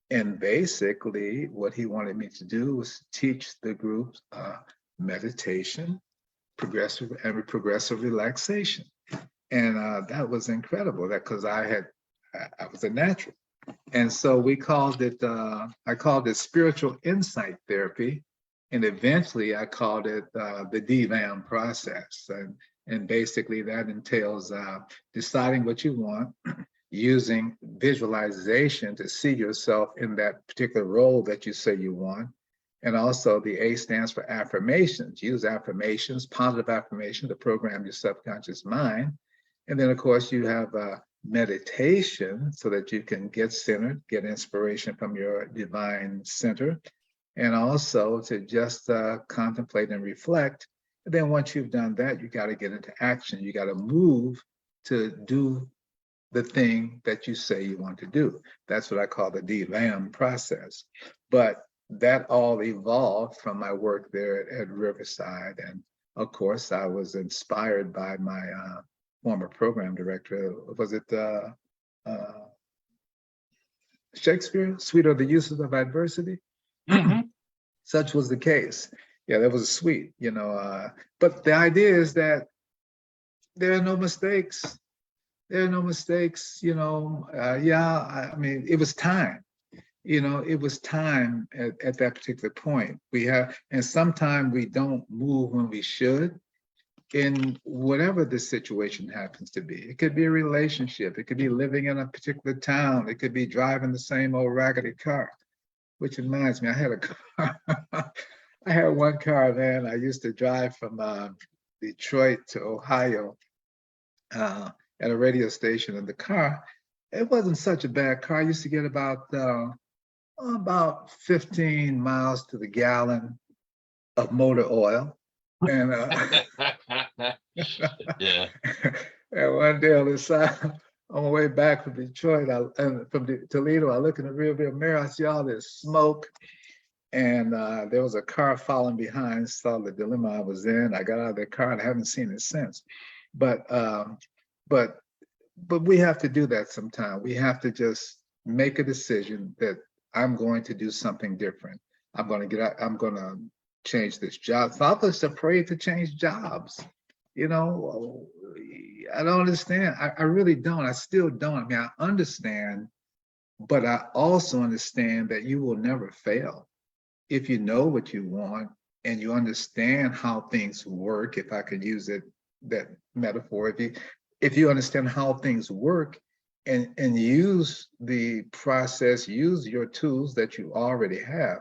And basically what he wanted me to do was teach the group meditation, progressive relaxation. And that was incredible, because I was a natural. And so we called it, I called it spiritual insight therapy. And eventually I called it the D-VAMM process. And basically that entails deciding what you want, using visualization to see yourself in that particular role that you say you want. And also the A stands for affirmations. Use affirmations, positive affirmation to program your subconscious mind. And then of course you have meditation so that you can get centered, get inspiration from your divine center, and also to just contemplate and reflect. And then once you've done that, you got to get into action. You got to move to do the thing that you say you want to do. That's what I call the D-VAMM process. But that all evolved from my work there at Riverside. And of course, I was inspired by my former program director. Was it Shakespeare, Sweet Are the Uses of Adversity? Mm-hmm. Such was the case. Yeah, that was sweet, but the idea is that there are no mistakes. There are no mistakes, I mean, it was time. It was time at that particular point. And sometimes we don't move when we should, in whatever the situation happens to be. It could be a relationship. It could be living in a particular town. It could be driving the same old raggedy car, which reminds me, I had a car. I had one car, man. I used to drive from Detroit to Ohio at a radio station in the car. It wasn't such a bad car. I used to get about 15 miles to the gallon of motor oil. And yeah. And one day on the side, on my way back from Detroit, from Toledo, I look in the rearview mirror, I see all this smoke. And there was a car following behind, saw the dilemma I was in. I got out of the car and I haven't seen it since. But we have to do that sometime. We have to just make a decision that I'm going to do something different. I'm going to change this job. Some of us are afraid to change jobs. I don't understand. I really don't. I still don't. I mean, I understand, but I also understand that you will never fail. If you know what you want and you understand how things work, if I could use that metaphor, if you understand how things work and use the process, use your tools that you already have,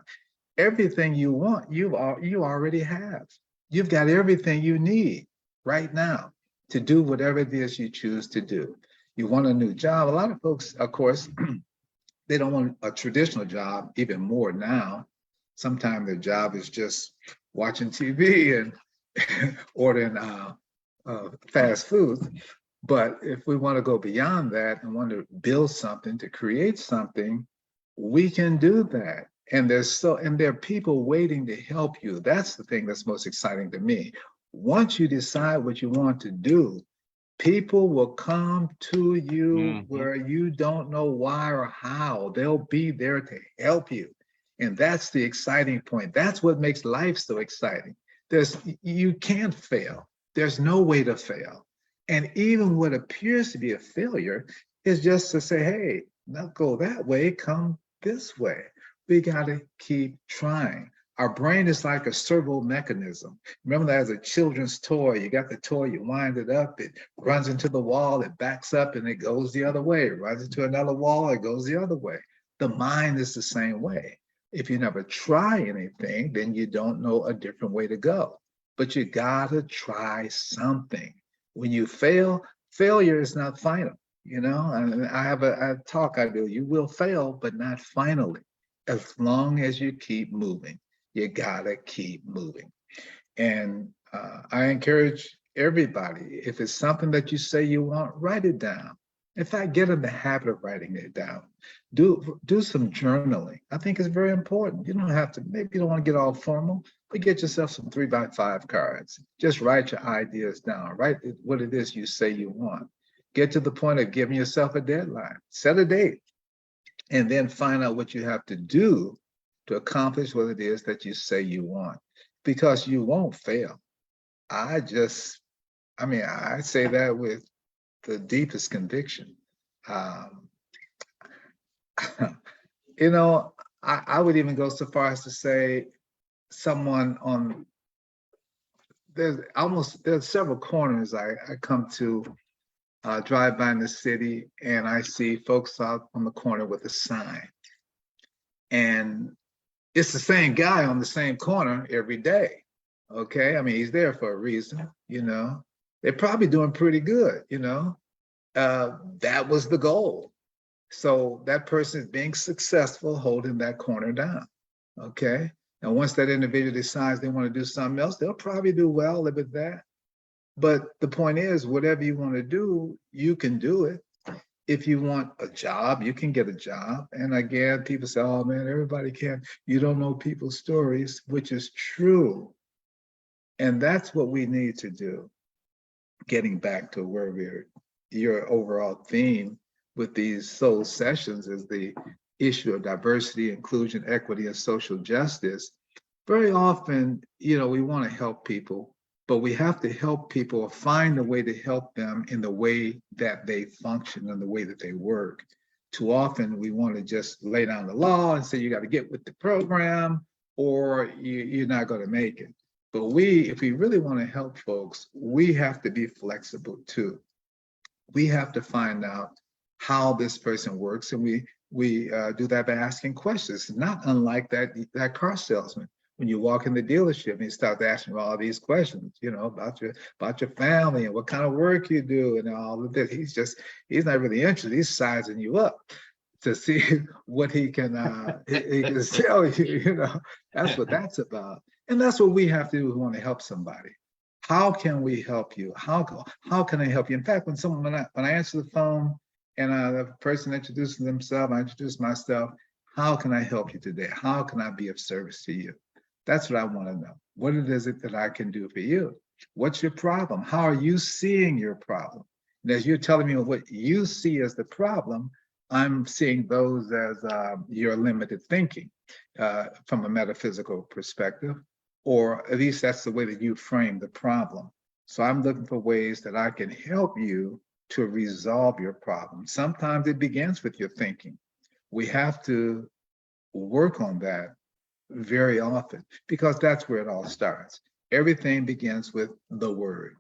everything you want, you already have. You've got everything you need right now to do whatever it is you choose to do. You want a new job. A lot of folks, of course, they don't want a traditional job even more now. Sometimes their job is just watching TV and ordering fast food. But if we want to go beyond that and want to build something, to create something, we can do that. And there are people waiting to help you. That's the thing that's most exciting to me. Once you decide what you want to do, people will come to you where you don't know why or how. They'll be there to help you. And that's the exciting point. That's what makes life so exciting. You can't fail. There's no way to fail. And even what appears to be a failure is just to say, hey, not go that way, come this way. We got to keep trying. Our brain is like a servo mechanism. Remember that as a children's toy, you got the toy, you wind it up, it runs into the wall, it backs up and it goes the other way. It runs into another wall, it goes the other way. The mind is the same way. If you never try anything, then you don't know a different way to go. But you gotta try something. When you fail, failure is not final. And I have a talk I do, you will fail, but not finally. As long as you keep moving, you gotta keep moving. And I encourage everybody, if it's something that you say you want, write it down. In fact, get in the habit of writing it down. Do some journaling. I think it's very important. You don't have to, maybe you don't want to get all formal, but get yourself some 3x5 cards. Just write your ideas down. Write what it is you say you want. Get to the point of giving yourself a deadline. Set a date, and then find out what you have to do to accomplish what it is that you say you want, because you won't fail. I say that with the deepest conviction. You know, I would even go so far as to say there's several corners I come to drive by in the city, and I see folks out on the corner with a sign. And it's the same guy on the same corner every day. Okay, I mean, he's there for a reason, you know. They're probably doing pretty good, you know. That was the goal. So that person is being successful holding that corner down, okay? And once that individual decides they want to do something else, they'll probably do well with that. But the point is, whatever you want to do, you can do it. If you want a job, you can get a job. And again, people say, oh man, everybody can. You don't know people's stories, which is true. And that's what we need to do. Getting back to where your overall theme with these soul sessions is the issue of diversity, inclusion, equity, and social justice. Very often, you know, we want to help people, but we have to help people or find a way to help them in the way that they function and the way that they work. Too often, we want to just lay down the law and say, you got to get with the program or you're not going to make it. But if we really want to help folks, we have to be flexible too. We have to find out how this person works, and we do that by asking questions. Not unlike that car salesman. When you walk in the dealership and he starts asking all these questions, you know, about your family and what kind of work you do and all of this. He's not really interested. He's sizing you up to see what he can sell you. You know, that's what that's about. And that's what we have to do. We want to help somebody. How can we help you? How can I help you? In fact, when I answer the phone and the person introduces themselves, I introduce myself. How can I help you today? How can I be of service to you? That's what I want to know. What is it that I can do for you? What's your problem? How are you seeing your problem? And as you're telling me what you see as the problem, I'm seeing those as your limited thinking from a metaphysical perspective, or at least that's the way that you frame the problem. So I'm looking for ways that I can help you to resolve your problem. Sometimes it begins with your thinking. We have to work on that very often because that's where it all starts. Everything begins with the word.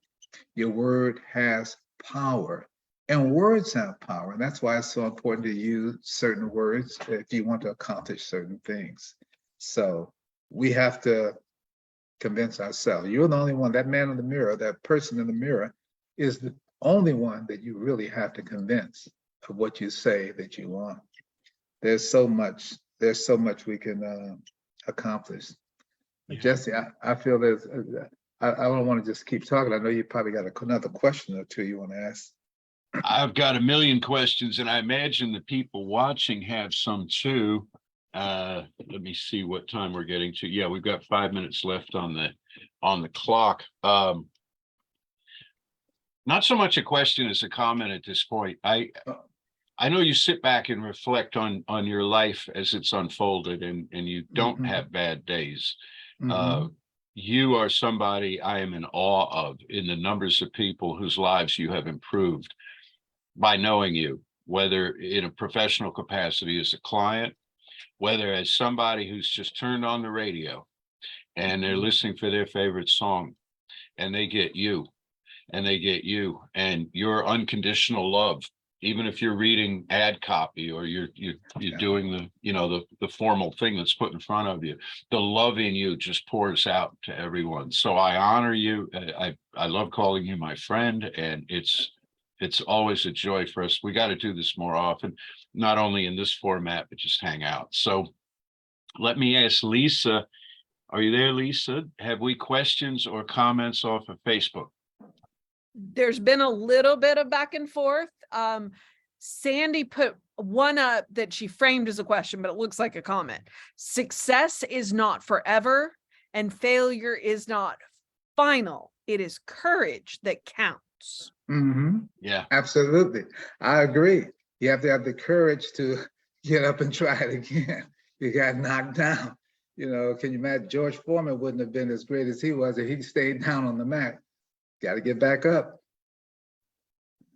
Your word has power, and words have power. And that's why it's so important to use certain words if you want to accomplish certain things. So we have to convince ourselves. You're the only one, that man in the mirror, that person in the mirror is the only one that you really have to convince of what you say that you want. There's so much we can accomplish. Yeah. Jesse, I feel I don't want to just keep talking. I know you probably got another question or two you want to ask. I've got a million questions, and I imagine the people watching have some too. Let me see what time we're getting to. Yeah, we've got 5 minutes left on the clock. Not so much a question as a comment at this point. I know you sit back and reflect on your life as it's unfolded, and you don't have bad days. You are somebody I am in awe of in the numbers of people whose lives you have improved by knowing you, whether in a professional capacity as a client, whether as somebody who's just turned on the radio and they're listening for their favorite song and they get you and your unconditional love, even if you're reading ad copy or you're doing the formal thing that's put in front of you, the love in you just pours out to everyone. So I honor you. I love calling you my friend, and it's always a joy for us. We got to do this more often, not only in this format, but just hang out. So let me ask Lisa, are you there, Lisa? Have we questions or comments off of Facebook? there's been a little bit of back and forth. Sandy put one up that she framed as a question, but it looks like a comment. Success is not forever and failure is not final. It is courage that counts. Mm-hmm. Yeah. Absolutely. I agree. You have to have the courage to get up and try it again. You got knocked down. You know, can you imagine George Foreman wouldn't have been as great as he was if he stayed down on the mat. Got to get back up.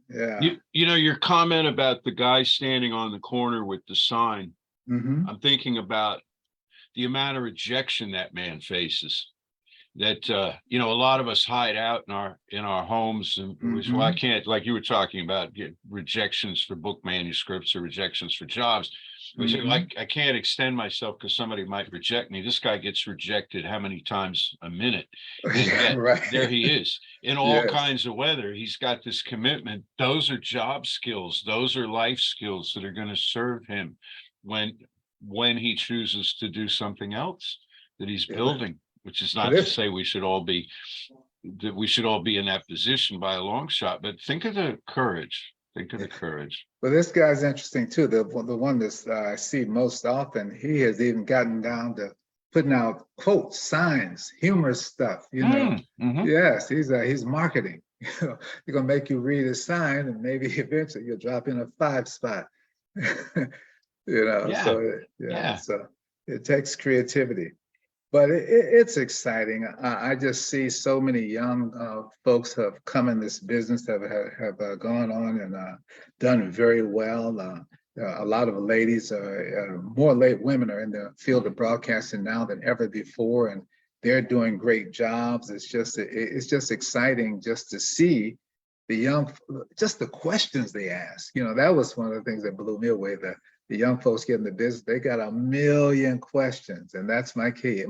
Yeah. You know, your comment about the guy standing on the corner with the sign, Mm-hmm. I'm thinking about the amount of rejection that man faces. That you know, a lot of us hide out in our homes, and well, I can't, like you were talking about, get rejections for book manuscripts or rejections for jobs. We say, like, I can't extend myself because somebody might reject me. This guy gets rejected how many times a minute? And yet, Right. there he is in all Yes. kinds of weather. He's got this commitment. Those are job skills. Those are life skills that are going to serve him when he chooses to do something else that he's Yeah. building. Which is not But to if- say we should all be in that position by a long shot, but think of the courage. Think of the courage. Well, this guy's interesting too. The one that I see most often, he has even gotten down to putting out quotes, signs, humorous stuff, you know. Mhm. Yes, he's marketing. You're gonna make you read a sign, and maybe eventually you'll drop in a 5 spot. You know, Yeah. so Yeah. so it takes creativity. But it's exciting. I just see so many young folks have come in this business, have gone on and done very well. A lot of ladies, more late women are in the field of broadcasting now than ever before, and they're doing great jobs. It's just exciting just to see the young, just the questions they ask. You know, that was one of the things that blew me away. The young folks get in the business, they got a million questions. And that's my key.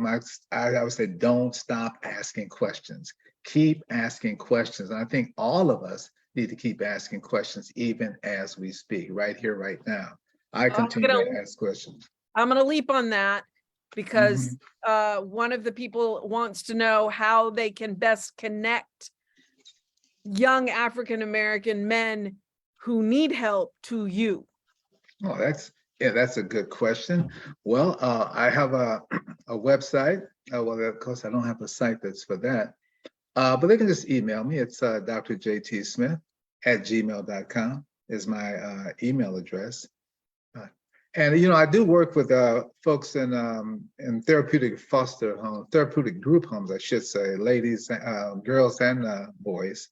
I would say, don't stop asking questions. Keep asking questions. And I think all of us need to keep asking questions, even as we speak, right here, right now. I continue to ask questions. I'm going to leap on that because one of the people wants to know how they can best connect young African-American men who need help to you. Oh, that's a good question. Well, I have a website. Well, of course, I don't have a site that's for that. But they can just email me. It's drjtsmith@gmail.com is my email address. And you know, I do work with folks in therapeutic therapeutic group homes, I should say, ladies, girls, and boys.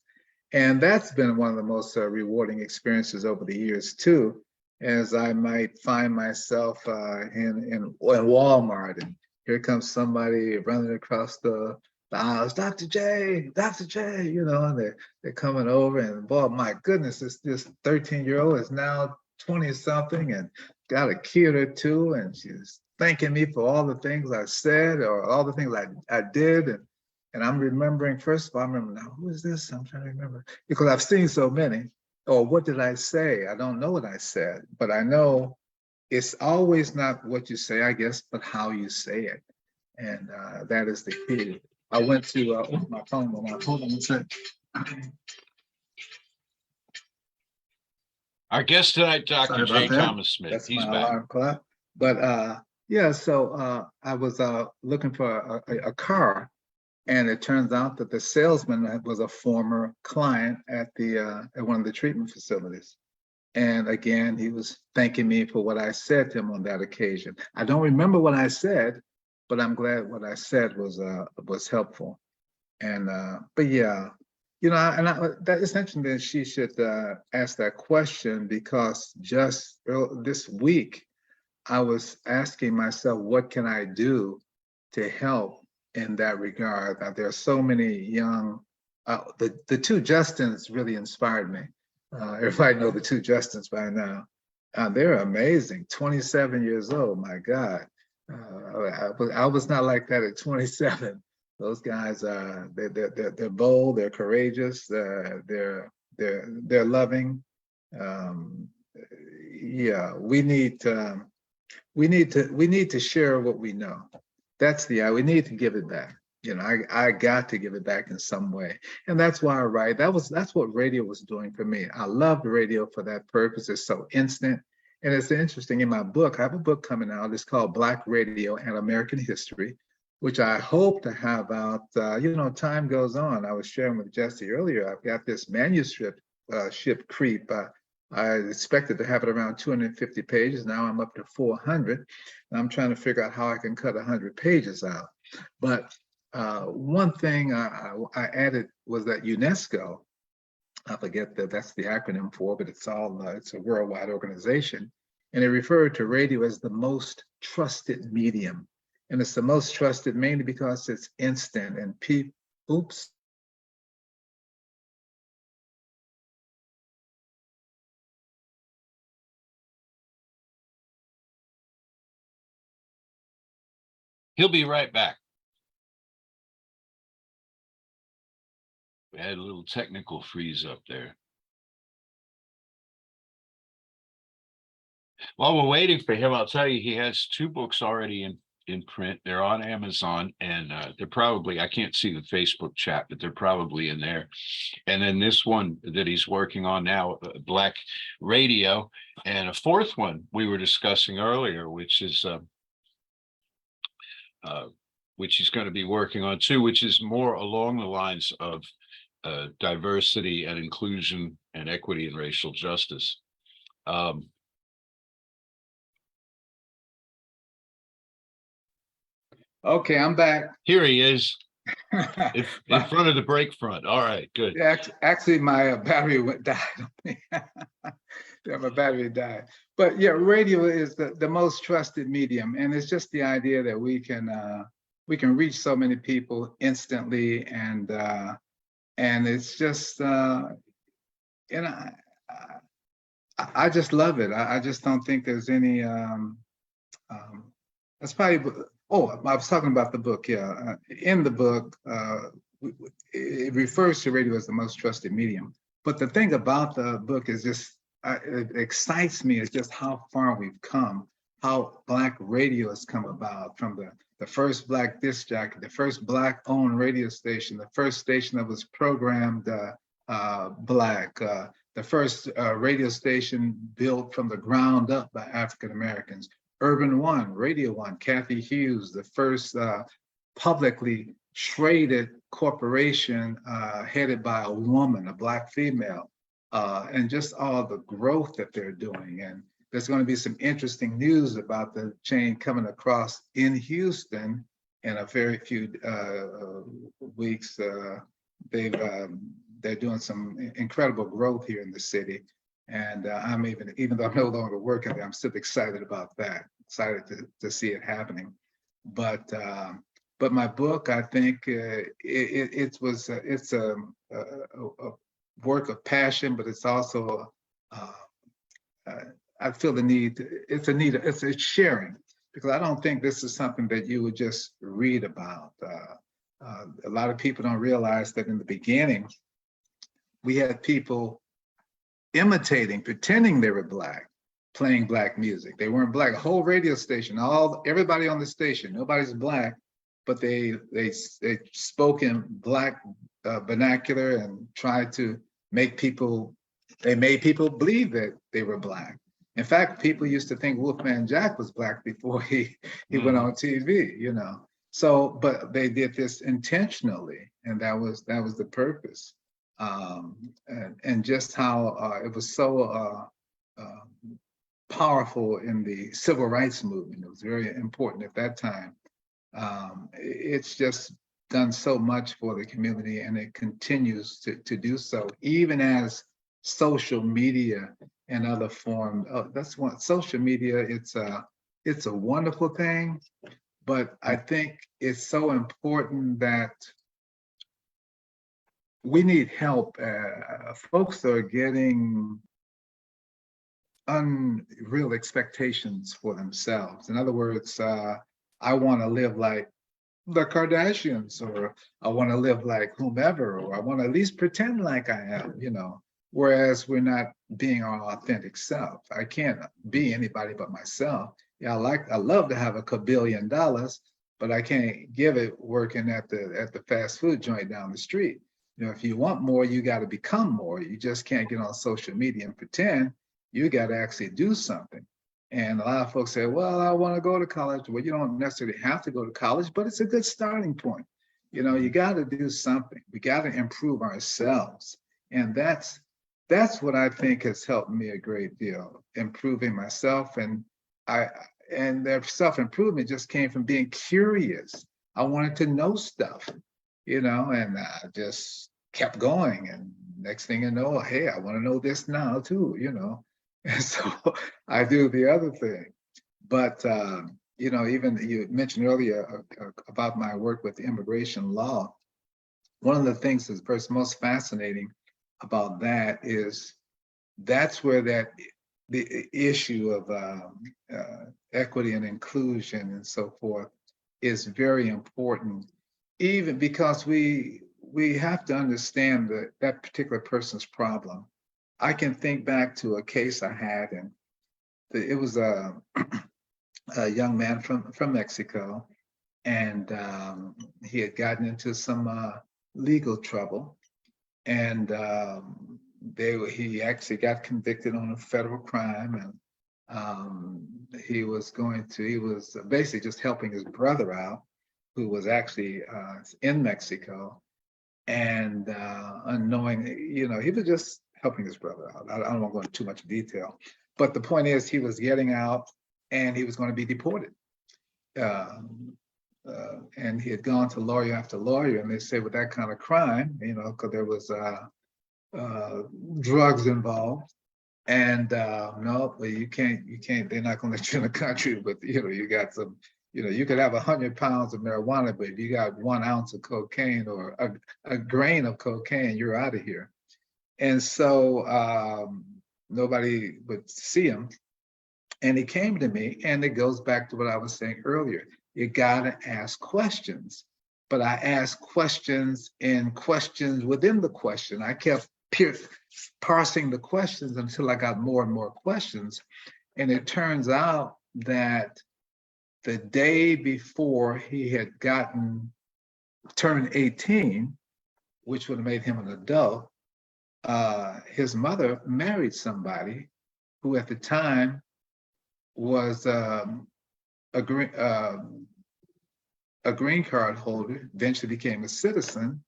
And that's been one of the most rewarding experiences over the years too. As I might find myself in Walmart, and here comes somebody running across the aisles, Dr. J, you know, and they're coming over, and boy, my goodness, this 13-year-old is now 20-something and got a kid or two, and she's thanking me for all the things I said or all the things I did, and I'm remembering. First of all, I remember now, who is this? I'm trying to remember because I've seen so many. Or what did I say? I don't know what I said, but I know it's always not what you say, I guess, but how you say it. And that is the key. I went to my phone and hold on a second. Our guest tonight, Dr. J. Thomas Smith. That's He's my back. alarm clock. But yeah, so I was looking for a car. And it turns out that the salesman was a former client at one of the treatment facilities. And again, he was thanking me for what I said to him on that occasion. I don't remember what I said, but I'm glad what I said was helpful. And but yeah, you know, that is interesting that she should ask that question, because just this week I was asking myself, what can I do to help in that regard? There are so many young, the two Justins really inspired me. Everybody know the two Justins by now. They're amazing, 27 years old, my God. I was not like that at 27. Those guys, they're bold, they're courageous, they're loving. Yeah, we need to share what we know. We need to give it back. You know, I got to give it back in some way. And that's why I write. That's what radio was doing for me. I loved radio for that purpose. It's so instant. And it's interesting, in my book, I have a book coming out. It's called Black Radio and American History, which I hope to have out. You know, time goes on. I was sharing with Jesse earlier, I've got this manuscript, Ship Creep. I expected to have it around 250 pages. Now I'm up to 400. And I'm trying to figure out how I can cut 100 pages out. But one thing I added was that UNESCO, I forget that's the acronym for, but it's a worldwide organization. And it referred to radio as the most trusted medium. And it's the most trusted mainly because it's instant and oops. He'll be right back. We had a little technical freeze up there. While we're waiting for him, I'll tell you, he has 2 books already in print. They're on Amazon, and they're probably, I can't see the Facebook chat, but they're probably in there. And then this one that he's working on now, Black Radio, and a 4th one we were discussing earlier, which he's going to be working on too, which is more along the lines of diversity and inclusion and equity and racial justice. Okay, I'm back. Here he is, in front of the break front. All right, good. Yeah, actually, my battery died on me. Yeah, my battery died. But yeah, radio is the most trusted medium, and it's just the idea that we can reach so many people instantly, and it's just I just love it. I just don't think there's any. That's probably. Oh, I was talking about the book. Yeah, in the book, it refers to radio as the most trusted medium. But the thing about the book is just, it excites me, is just how far we've come, how Black radio has come about, from the first Black disc jockey, the first Black-owned radio station, the first station that was programmed Black, the first radio station built from the ground up by African Americans. Urban One, Radio One, Kathy Hughes, the first publicly traded corporation headed by a woman, a Black female, and just all the growth that they're doing. And there's going to be some interesting news about the chain coming across in Houston in a very few weeks. They're doing some incredible growth here in the city. And I'm even though I'm no longer working there, I'm still excited about that, excited to see it happening. But my book, I think it's a work of passion, but it's also, I feel the need, it's sharing, because I don't think this is something that you would just read about. A lot of people don't realize that in the beginning, we had people imitating, pretending they were Black, playing Black music. They weren't Black. A whole radio station, everybody on the station, nobody's Black, but they spoke in Black vernacular and tried to make people, they made people believe that they were Black. In fact, people used to think Wolfman Jack was Black before he went on TV, you know. So, but they did this intentionally, and that was the purpose. And just how it was so powerful in the civil rights movement. It was very important at that time. It's just done so much for the community, and it continues to do so, even as social media and other forms. That's one, social media, it's a wonderful thing, but I think it's so important that we need help. Folks are getting unreal expectations for themselves. In other words, I want to live like the Kardashians, or I want to live like whomever, or I want to at least pretend like I am, you know, whereas we're not being our authentic self. I can't be anybody but myself. Yeah, I love to have $1 billion, but I can't give it working at the fast food joint down the street. You know, if you want more, you got to become more. You just can't get on social media and pretend. You got to actually do something. And a lot of folks say, well, I want to go to college. Well, you don't necessarily have to go to college, but it's a good starting point. You know, you got to do something. We got to improve ourselves. And that's what I think has helped me a great deal, improving myself. And their self-improvement just came from being curious. I wanted to know stuff, you know, and I just kept going. And next thing you know, hey, I want to know this now too, you know. And so I do the other thing. But, you know, even you mentioned earlier about my work with immigration law. One of the things that's most fascinating about that is that's where the issue of equity and inclusion and so forth is very important, even because we have to understand that particular person's problem. I can think back to a case I had, and it was a young man from Mexico, and he had gotten into some legal trouble, and he actually got convicted on a federal crime, and he was basically just helping his brother out, who was actually in Mexico, and unknowingly, you know, he was just helping his brother out. I don't want to go into too much detail, but the point is he was getting out and he was going to be deported. And he had gone to lawyer after lawyer, and they say with that kind of crime, you know, because there was drugs involved, and no, well, you can't, they're not going to let you in the country, but you know, you got some, you know, you could have 100 pounds of marijuana, but if you got 1 ounce of cocaine or a grain of cocaine, you're out of here. And so nobody would see him. And he came to me, and it goes back to what I was saying earlier. You gotta ask questions. But I asked questions and questions within the question. I kept parsing the questions until I got more and more questions. And it turns out that the day before he had turned 18, which would have made him an adult, his mother married somebody who at the time was a green card holder, eventually became a citizen.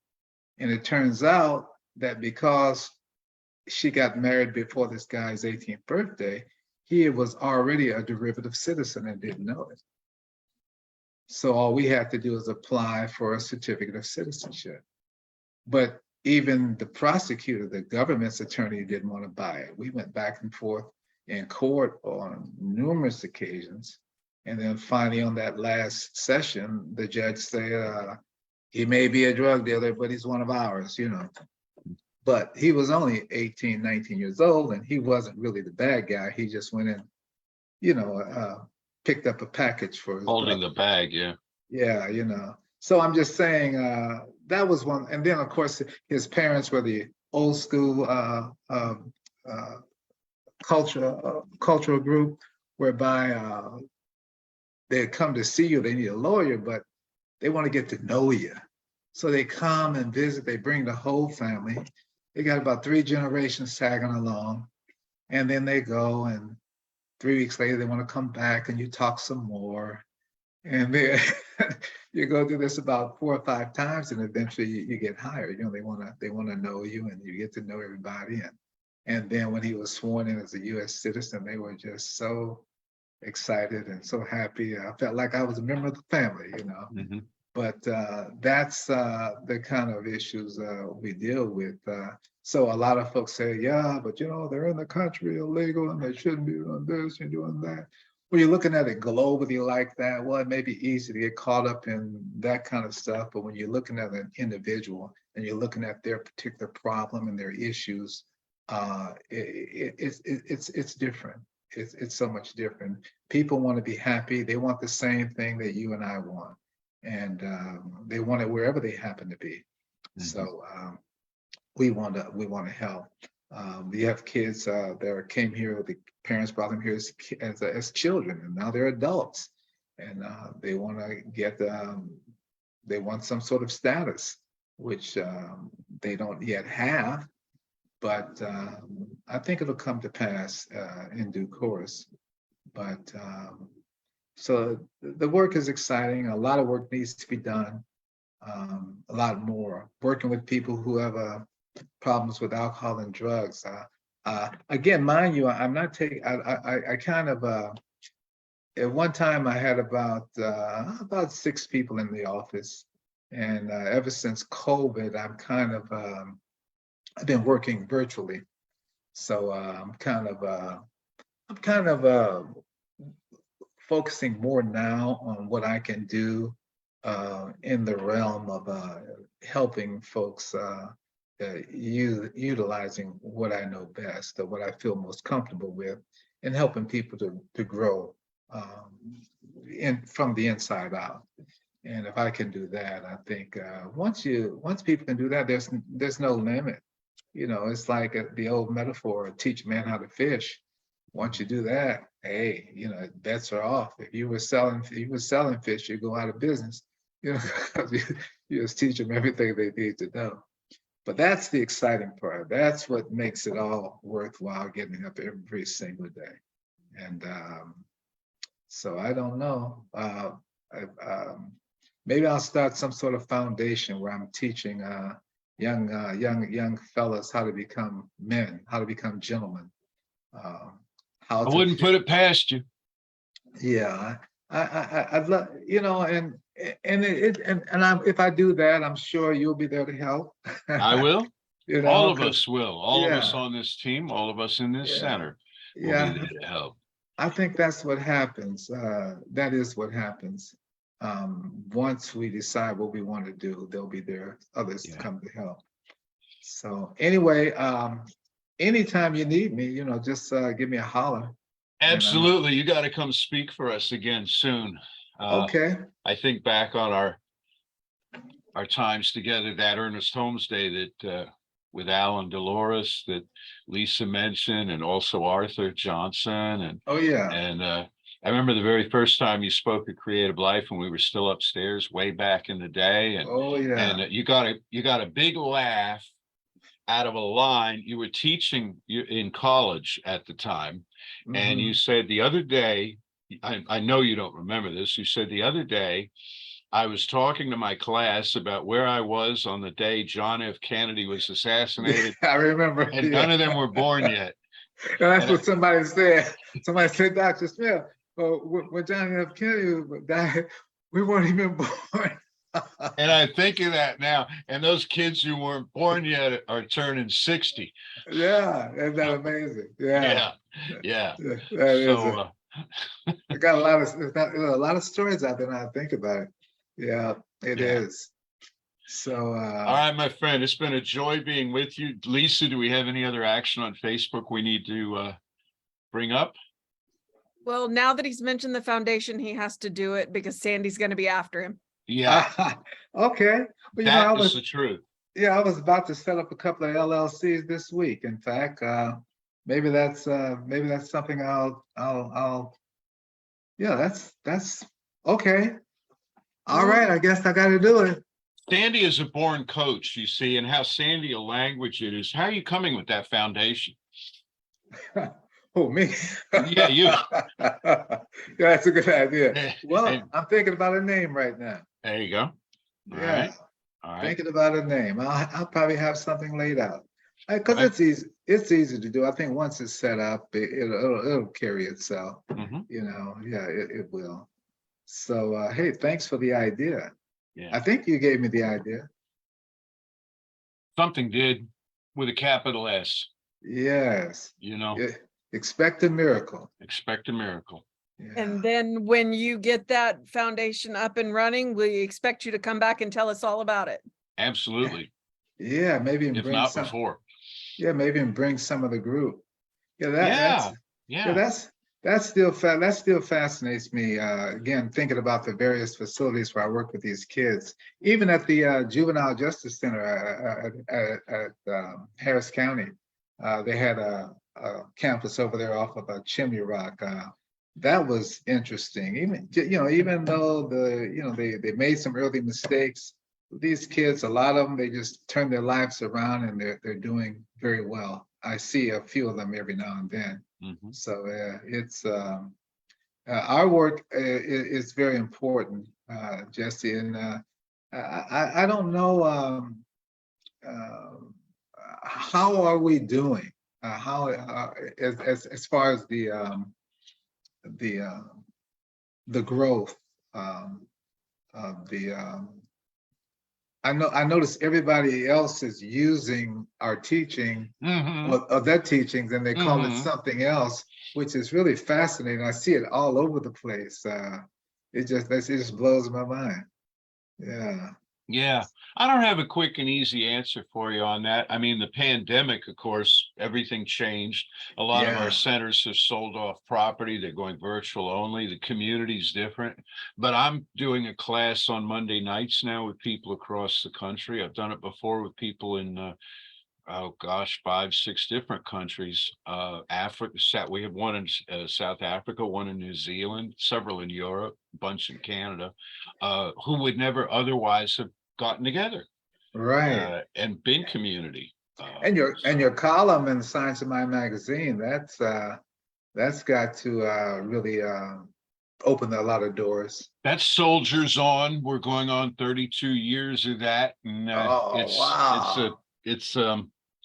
And it turns out that because she got married before this guy's 18th birthday, he was already a derivative citizen and didn't know it. So all we had to do is apply for a certificate of citizenship. But even the prosecutor, the government's attorney, didn't want to buy it. We went back and forth in court on numerous occasions. And then finally on that last session, the judge said, he may be a drug dealer, but he's one of ours, you know. But he was only 18, 19 years old, and he wasn't really the bad guy. He just went in, you know, picked up a package for his Holding brother. the bag, yeah. Yeah, you know. So I'm just saying that was one. And then, of course, his parents were the old school cultural group, whereby they come to see you. They need a lawyer, but they want to get to know you. So they come and visit. They bring the whole family. They got about 3 generations tagging along. And then they go, and 3 weeks later, they want to come back and you talk some more. And then you go through this about 4 or 5 times, and eventually you get hired. You know, they want to know you, and you get to know everybody. And then when he was sworn in as a U.S. citizen, they were just so excited and so happy. I felt like I was a member of the family, you know. Mm-hmm. But that's the kind of issues we deal with. So a lot of folks say, yeah, but you know, they're in the country illegal and they shouldn't be doing this and doing that. When you're looking at it globally like that, well, it may be easy to get caught up in that kind of stuff. But when you're looking at an individual and you're looking at their particular problem and their issues, it's different. It's so much different. People want to be happy. They want the same thing that you and I want. And they want it wherever they happen to be. Mm-hmm. So we want to help. We have kids that came here. The parents brought them here as children, and now they're adults. and they want to get, they want some sort of status, which they don't yet have, but I think it'll come to pass in due course. But so the work is exciting. A lot of work needs to be done. A lot more working with people who have problems with alcohol and drugs. Again, mind you, I'm not taking. I kind of. At one time, I had about 6 people in the office, and ever since COVID, I'm kind of. I've been working virtually, so I'm kind of focusing more now on what I can do in the realm of helping folks utilizing what I know best or what I feel most comfortable with, and helping people to grow from the inside out. And if I can do that, I think once people can do that, there's no limit. You know, it's like the old metaphor, teach a man how to fish. Once you do that, hey, you know, bets are off. If you were selling fish, you go out of business. You know, you just teach them everything they need to know. But that's the exciting part. That's what makes it all worthwhile, getting up every single day. And so I don't know. Maybe I'll start some sort of foundation where I'm teaching young fellas how to become men, how to become gentlemen. I wouldn't put it past you. Yeah, I'd love, you know, and if I do that, I'm sure you'll be there to help. I will. You know, all of us will. All of us yeah. on this team, all of us in this center will Yeah, be there to help. I think that's what happens. That is what happens. Once we decide what we want to do, there'll be others to come to help. So anyway, anytime you need me, you know, just give me a holler. Absolutely. You got to come speak for us again soon. Okay. I think back on our times together, that Ernest Holmes Day that with Alan Dolores that Lisa mentioned, and also Arthur Johnson. And oh yeah. And I remember the very first time you spoke at Creative Life when we were still upstairs way back in the day. And oh yeah. And you got a big laugh out of a line. You were teaching in college at the time. Mm-hmm. And you said the other day, I know you don't remember this, you said the other day, I was talking to my class about where I was on the day John F. Kennedy was assassinated. I remember. And none of them were born yet. That's what somebody said. Somebody said, Dr. Smith, when John F. Kennedy died, we weren't even born. And I think of that now. And those kids who weren't born yet are turning 60. Yeah, isn't that amazing? Yeah. Yeah. So, I got a lot of stories out there now I think about it. Yeah, it is. So all right, my friend, it's been a joy being with you. Lisa, do we have any other action on Facebook we need to bring up? Well, now that he's mentioned the foundation, he has to do it because Sandy's going to be after him. Yeah. Okay. Well, that is the truth. Yeah, I was about to set up a couple of LLCs this week. In fact, maybe that's something I'll yeah, that's okay. All right, I guess I got to do it. Sandy is a born coach, you see, and how Sandy a language it is. How are you coming with that foundation? Oh, me? Yeah, you. Yeah, that's a good idea. Well, I'm thinking about a name right now. There you go. All right. Thinking about a name. I'll probably have something laid out because it's easy. It's easy to do. I think once it's set up, it'll carry itself. Mm-hmm. You know, yeah, it will. So, hey, thanks for the idea. Yeah. I think you gave me the idea. Something did with a capital S. Yes. You know. Expect a miracle. Expect a miracle. Yeah. And then when you get that foundation up and running, we expect you to come back and tell us all about it. Absolutely. Yeah, maybe if bring not some, before. Yeah, maybe bring some of the group. Yeah, that still fascinates me. Again, thinking about the various facilities where I work with these kids, even at the Juvenile Justice Center at Harris County, they had a campus over there off of Chimney Rock. that was interesting. Even though they made some early mistakes, these kids, a lot of them, they just turn their lives around and they're doing very well. I see a few of them every now and then. Mhm. So it's our work is very important, Jesse. And I don't know how are we doing? How as far as the growth of the I noticed everybody else is using our teaching Mhm. of their teachings, and they call it Mhm. something else, which is really fascinating. I see it all over the place. It just blows my mind. Yeah. Yeah, I don't have a quick and easy answer for you on that. I mean, the pandemic, of course, everything changed. A lot of our Yeah. centers have sold off property. They're going virtual only. The community's different. But I'm doing a class on Monday nights now with people across the country. I've done it before with people in oh gosh, 5, 6 different countries. Africa, we have one in South Africa, one in New Zealand, several in Europe, a bunch in Canada, who would never otherwise have gotten together Right. and been community. And your So column in Science of Mind magazine, that's got to really open a lot of doors. that's Soldiers On. We're going on 32 years of that, and Oh, wow. it's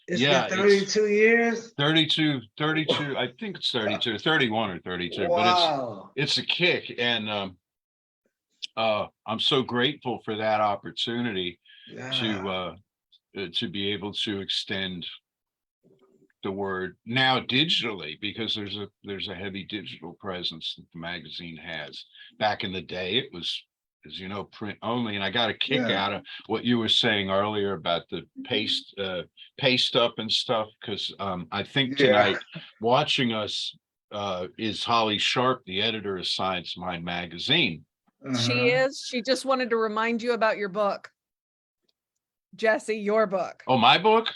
It's yeah, been it's 32 years. 32, I think it's 32, 31 or 32, but Wow. it's a kick. And I'm so grateful for that opportunity Yeah. to be able to extend the word now digitally, because there's a heavy digital presence that the magazine has. Back in the day, it was, as you know, print only. And I got a kick Yeah. out of what you were saying earlier about the paste up and stuff, because I think tonight watching us is Holly Sharp, the editor of Science Mind magazine. She is. She just wanted to remind you about your book. Jesse, your book. Oh, my book?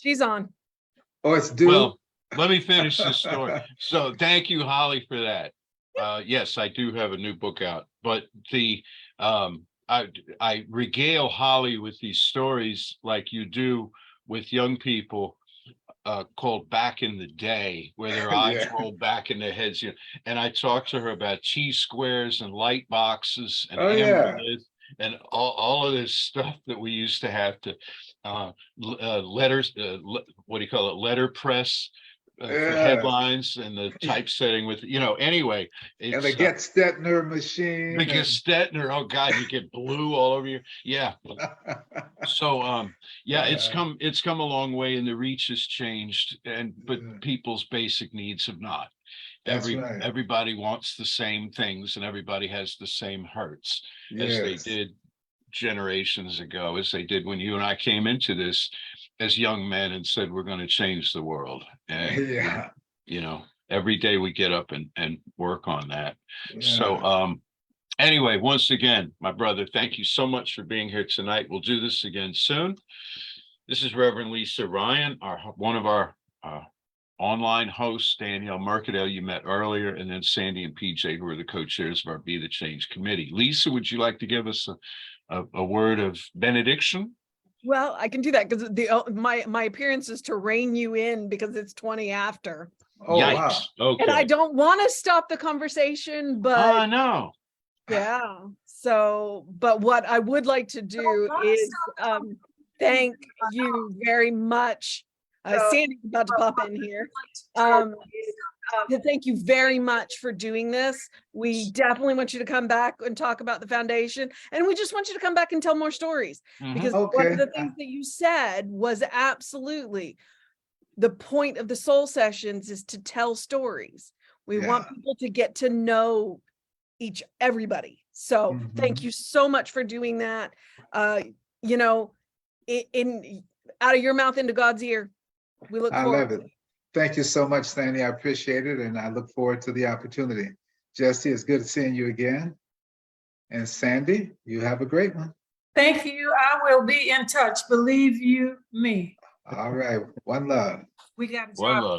She's on. Oh, it's due. Well, let me finish this story. So thank you, Holly, for that. Yes, I do have a new book out, but I regale Holly with these stories like you do with young people, called Back in the Day, where their eyes Yeah. roll back in their heads. And I talked to her about T-squares and light boxes and Oh, yeah. amethyst and all of this stuff that we used to have to letters, what do you call it, letterpress for Yeah. headlines, and the typesetting with, anyway. And the It's Get-Stetner machine. the Gestetner, oh God, you get blue all over you. Yeah. So yeah, it's come a long way, and the reach has changed, but people's basic needs have not. That's right. Everybody wants the same things, and everybody has the same hurts as they Yes. did generations ago, as they did when you and I came into this as young men and said, we're going to change the world. And Yeah. every day we get up and work on that. Yeah. So anyway, once again, my brother, thank you so much for being here tonight. We'll do this again soon. This is Reverend Lisa Ryan, one of our online hosts, Danielle Mercadale, you met earlier, and then Sandy and PJ, who are the co-chairs of our Be the Change committee. Lisa, would you like to give us a word of benediction? Well, I can do that because my appearance is to rein you in because it's 20 after. Oh, Yikes. wow. Okay. And I don't want to stop the conversation, but no. yeah. So, but what I would like to do is thank you very much. Sandy's about to pop in here. To thank you very much for doing this. We definitely want you to come back and talk about the foundation. And we just want you to come back and tell more stories. Because one of the things that you said was absolutely the point of the soul sessions is to tell stories. We want people to get to know everybody. So thank you so much for doing that. In out of your mouth into God's ear. We look forward. I love it. Thank you so much, Sandy. I appreciate it. And I look forward to the opportunity. Jesse, it's good seeing you again. And Sandy, you have a great one. Thank you. I will be in touch. Believe you me. All right. One love. We got to One love.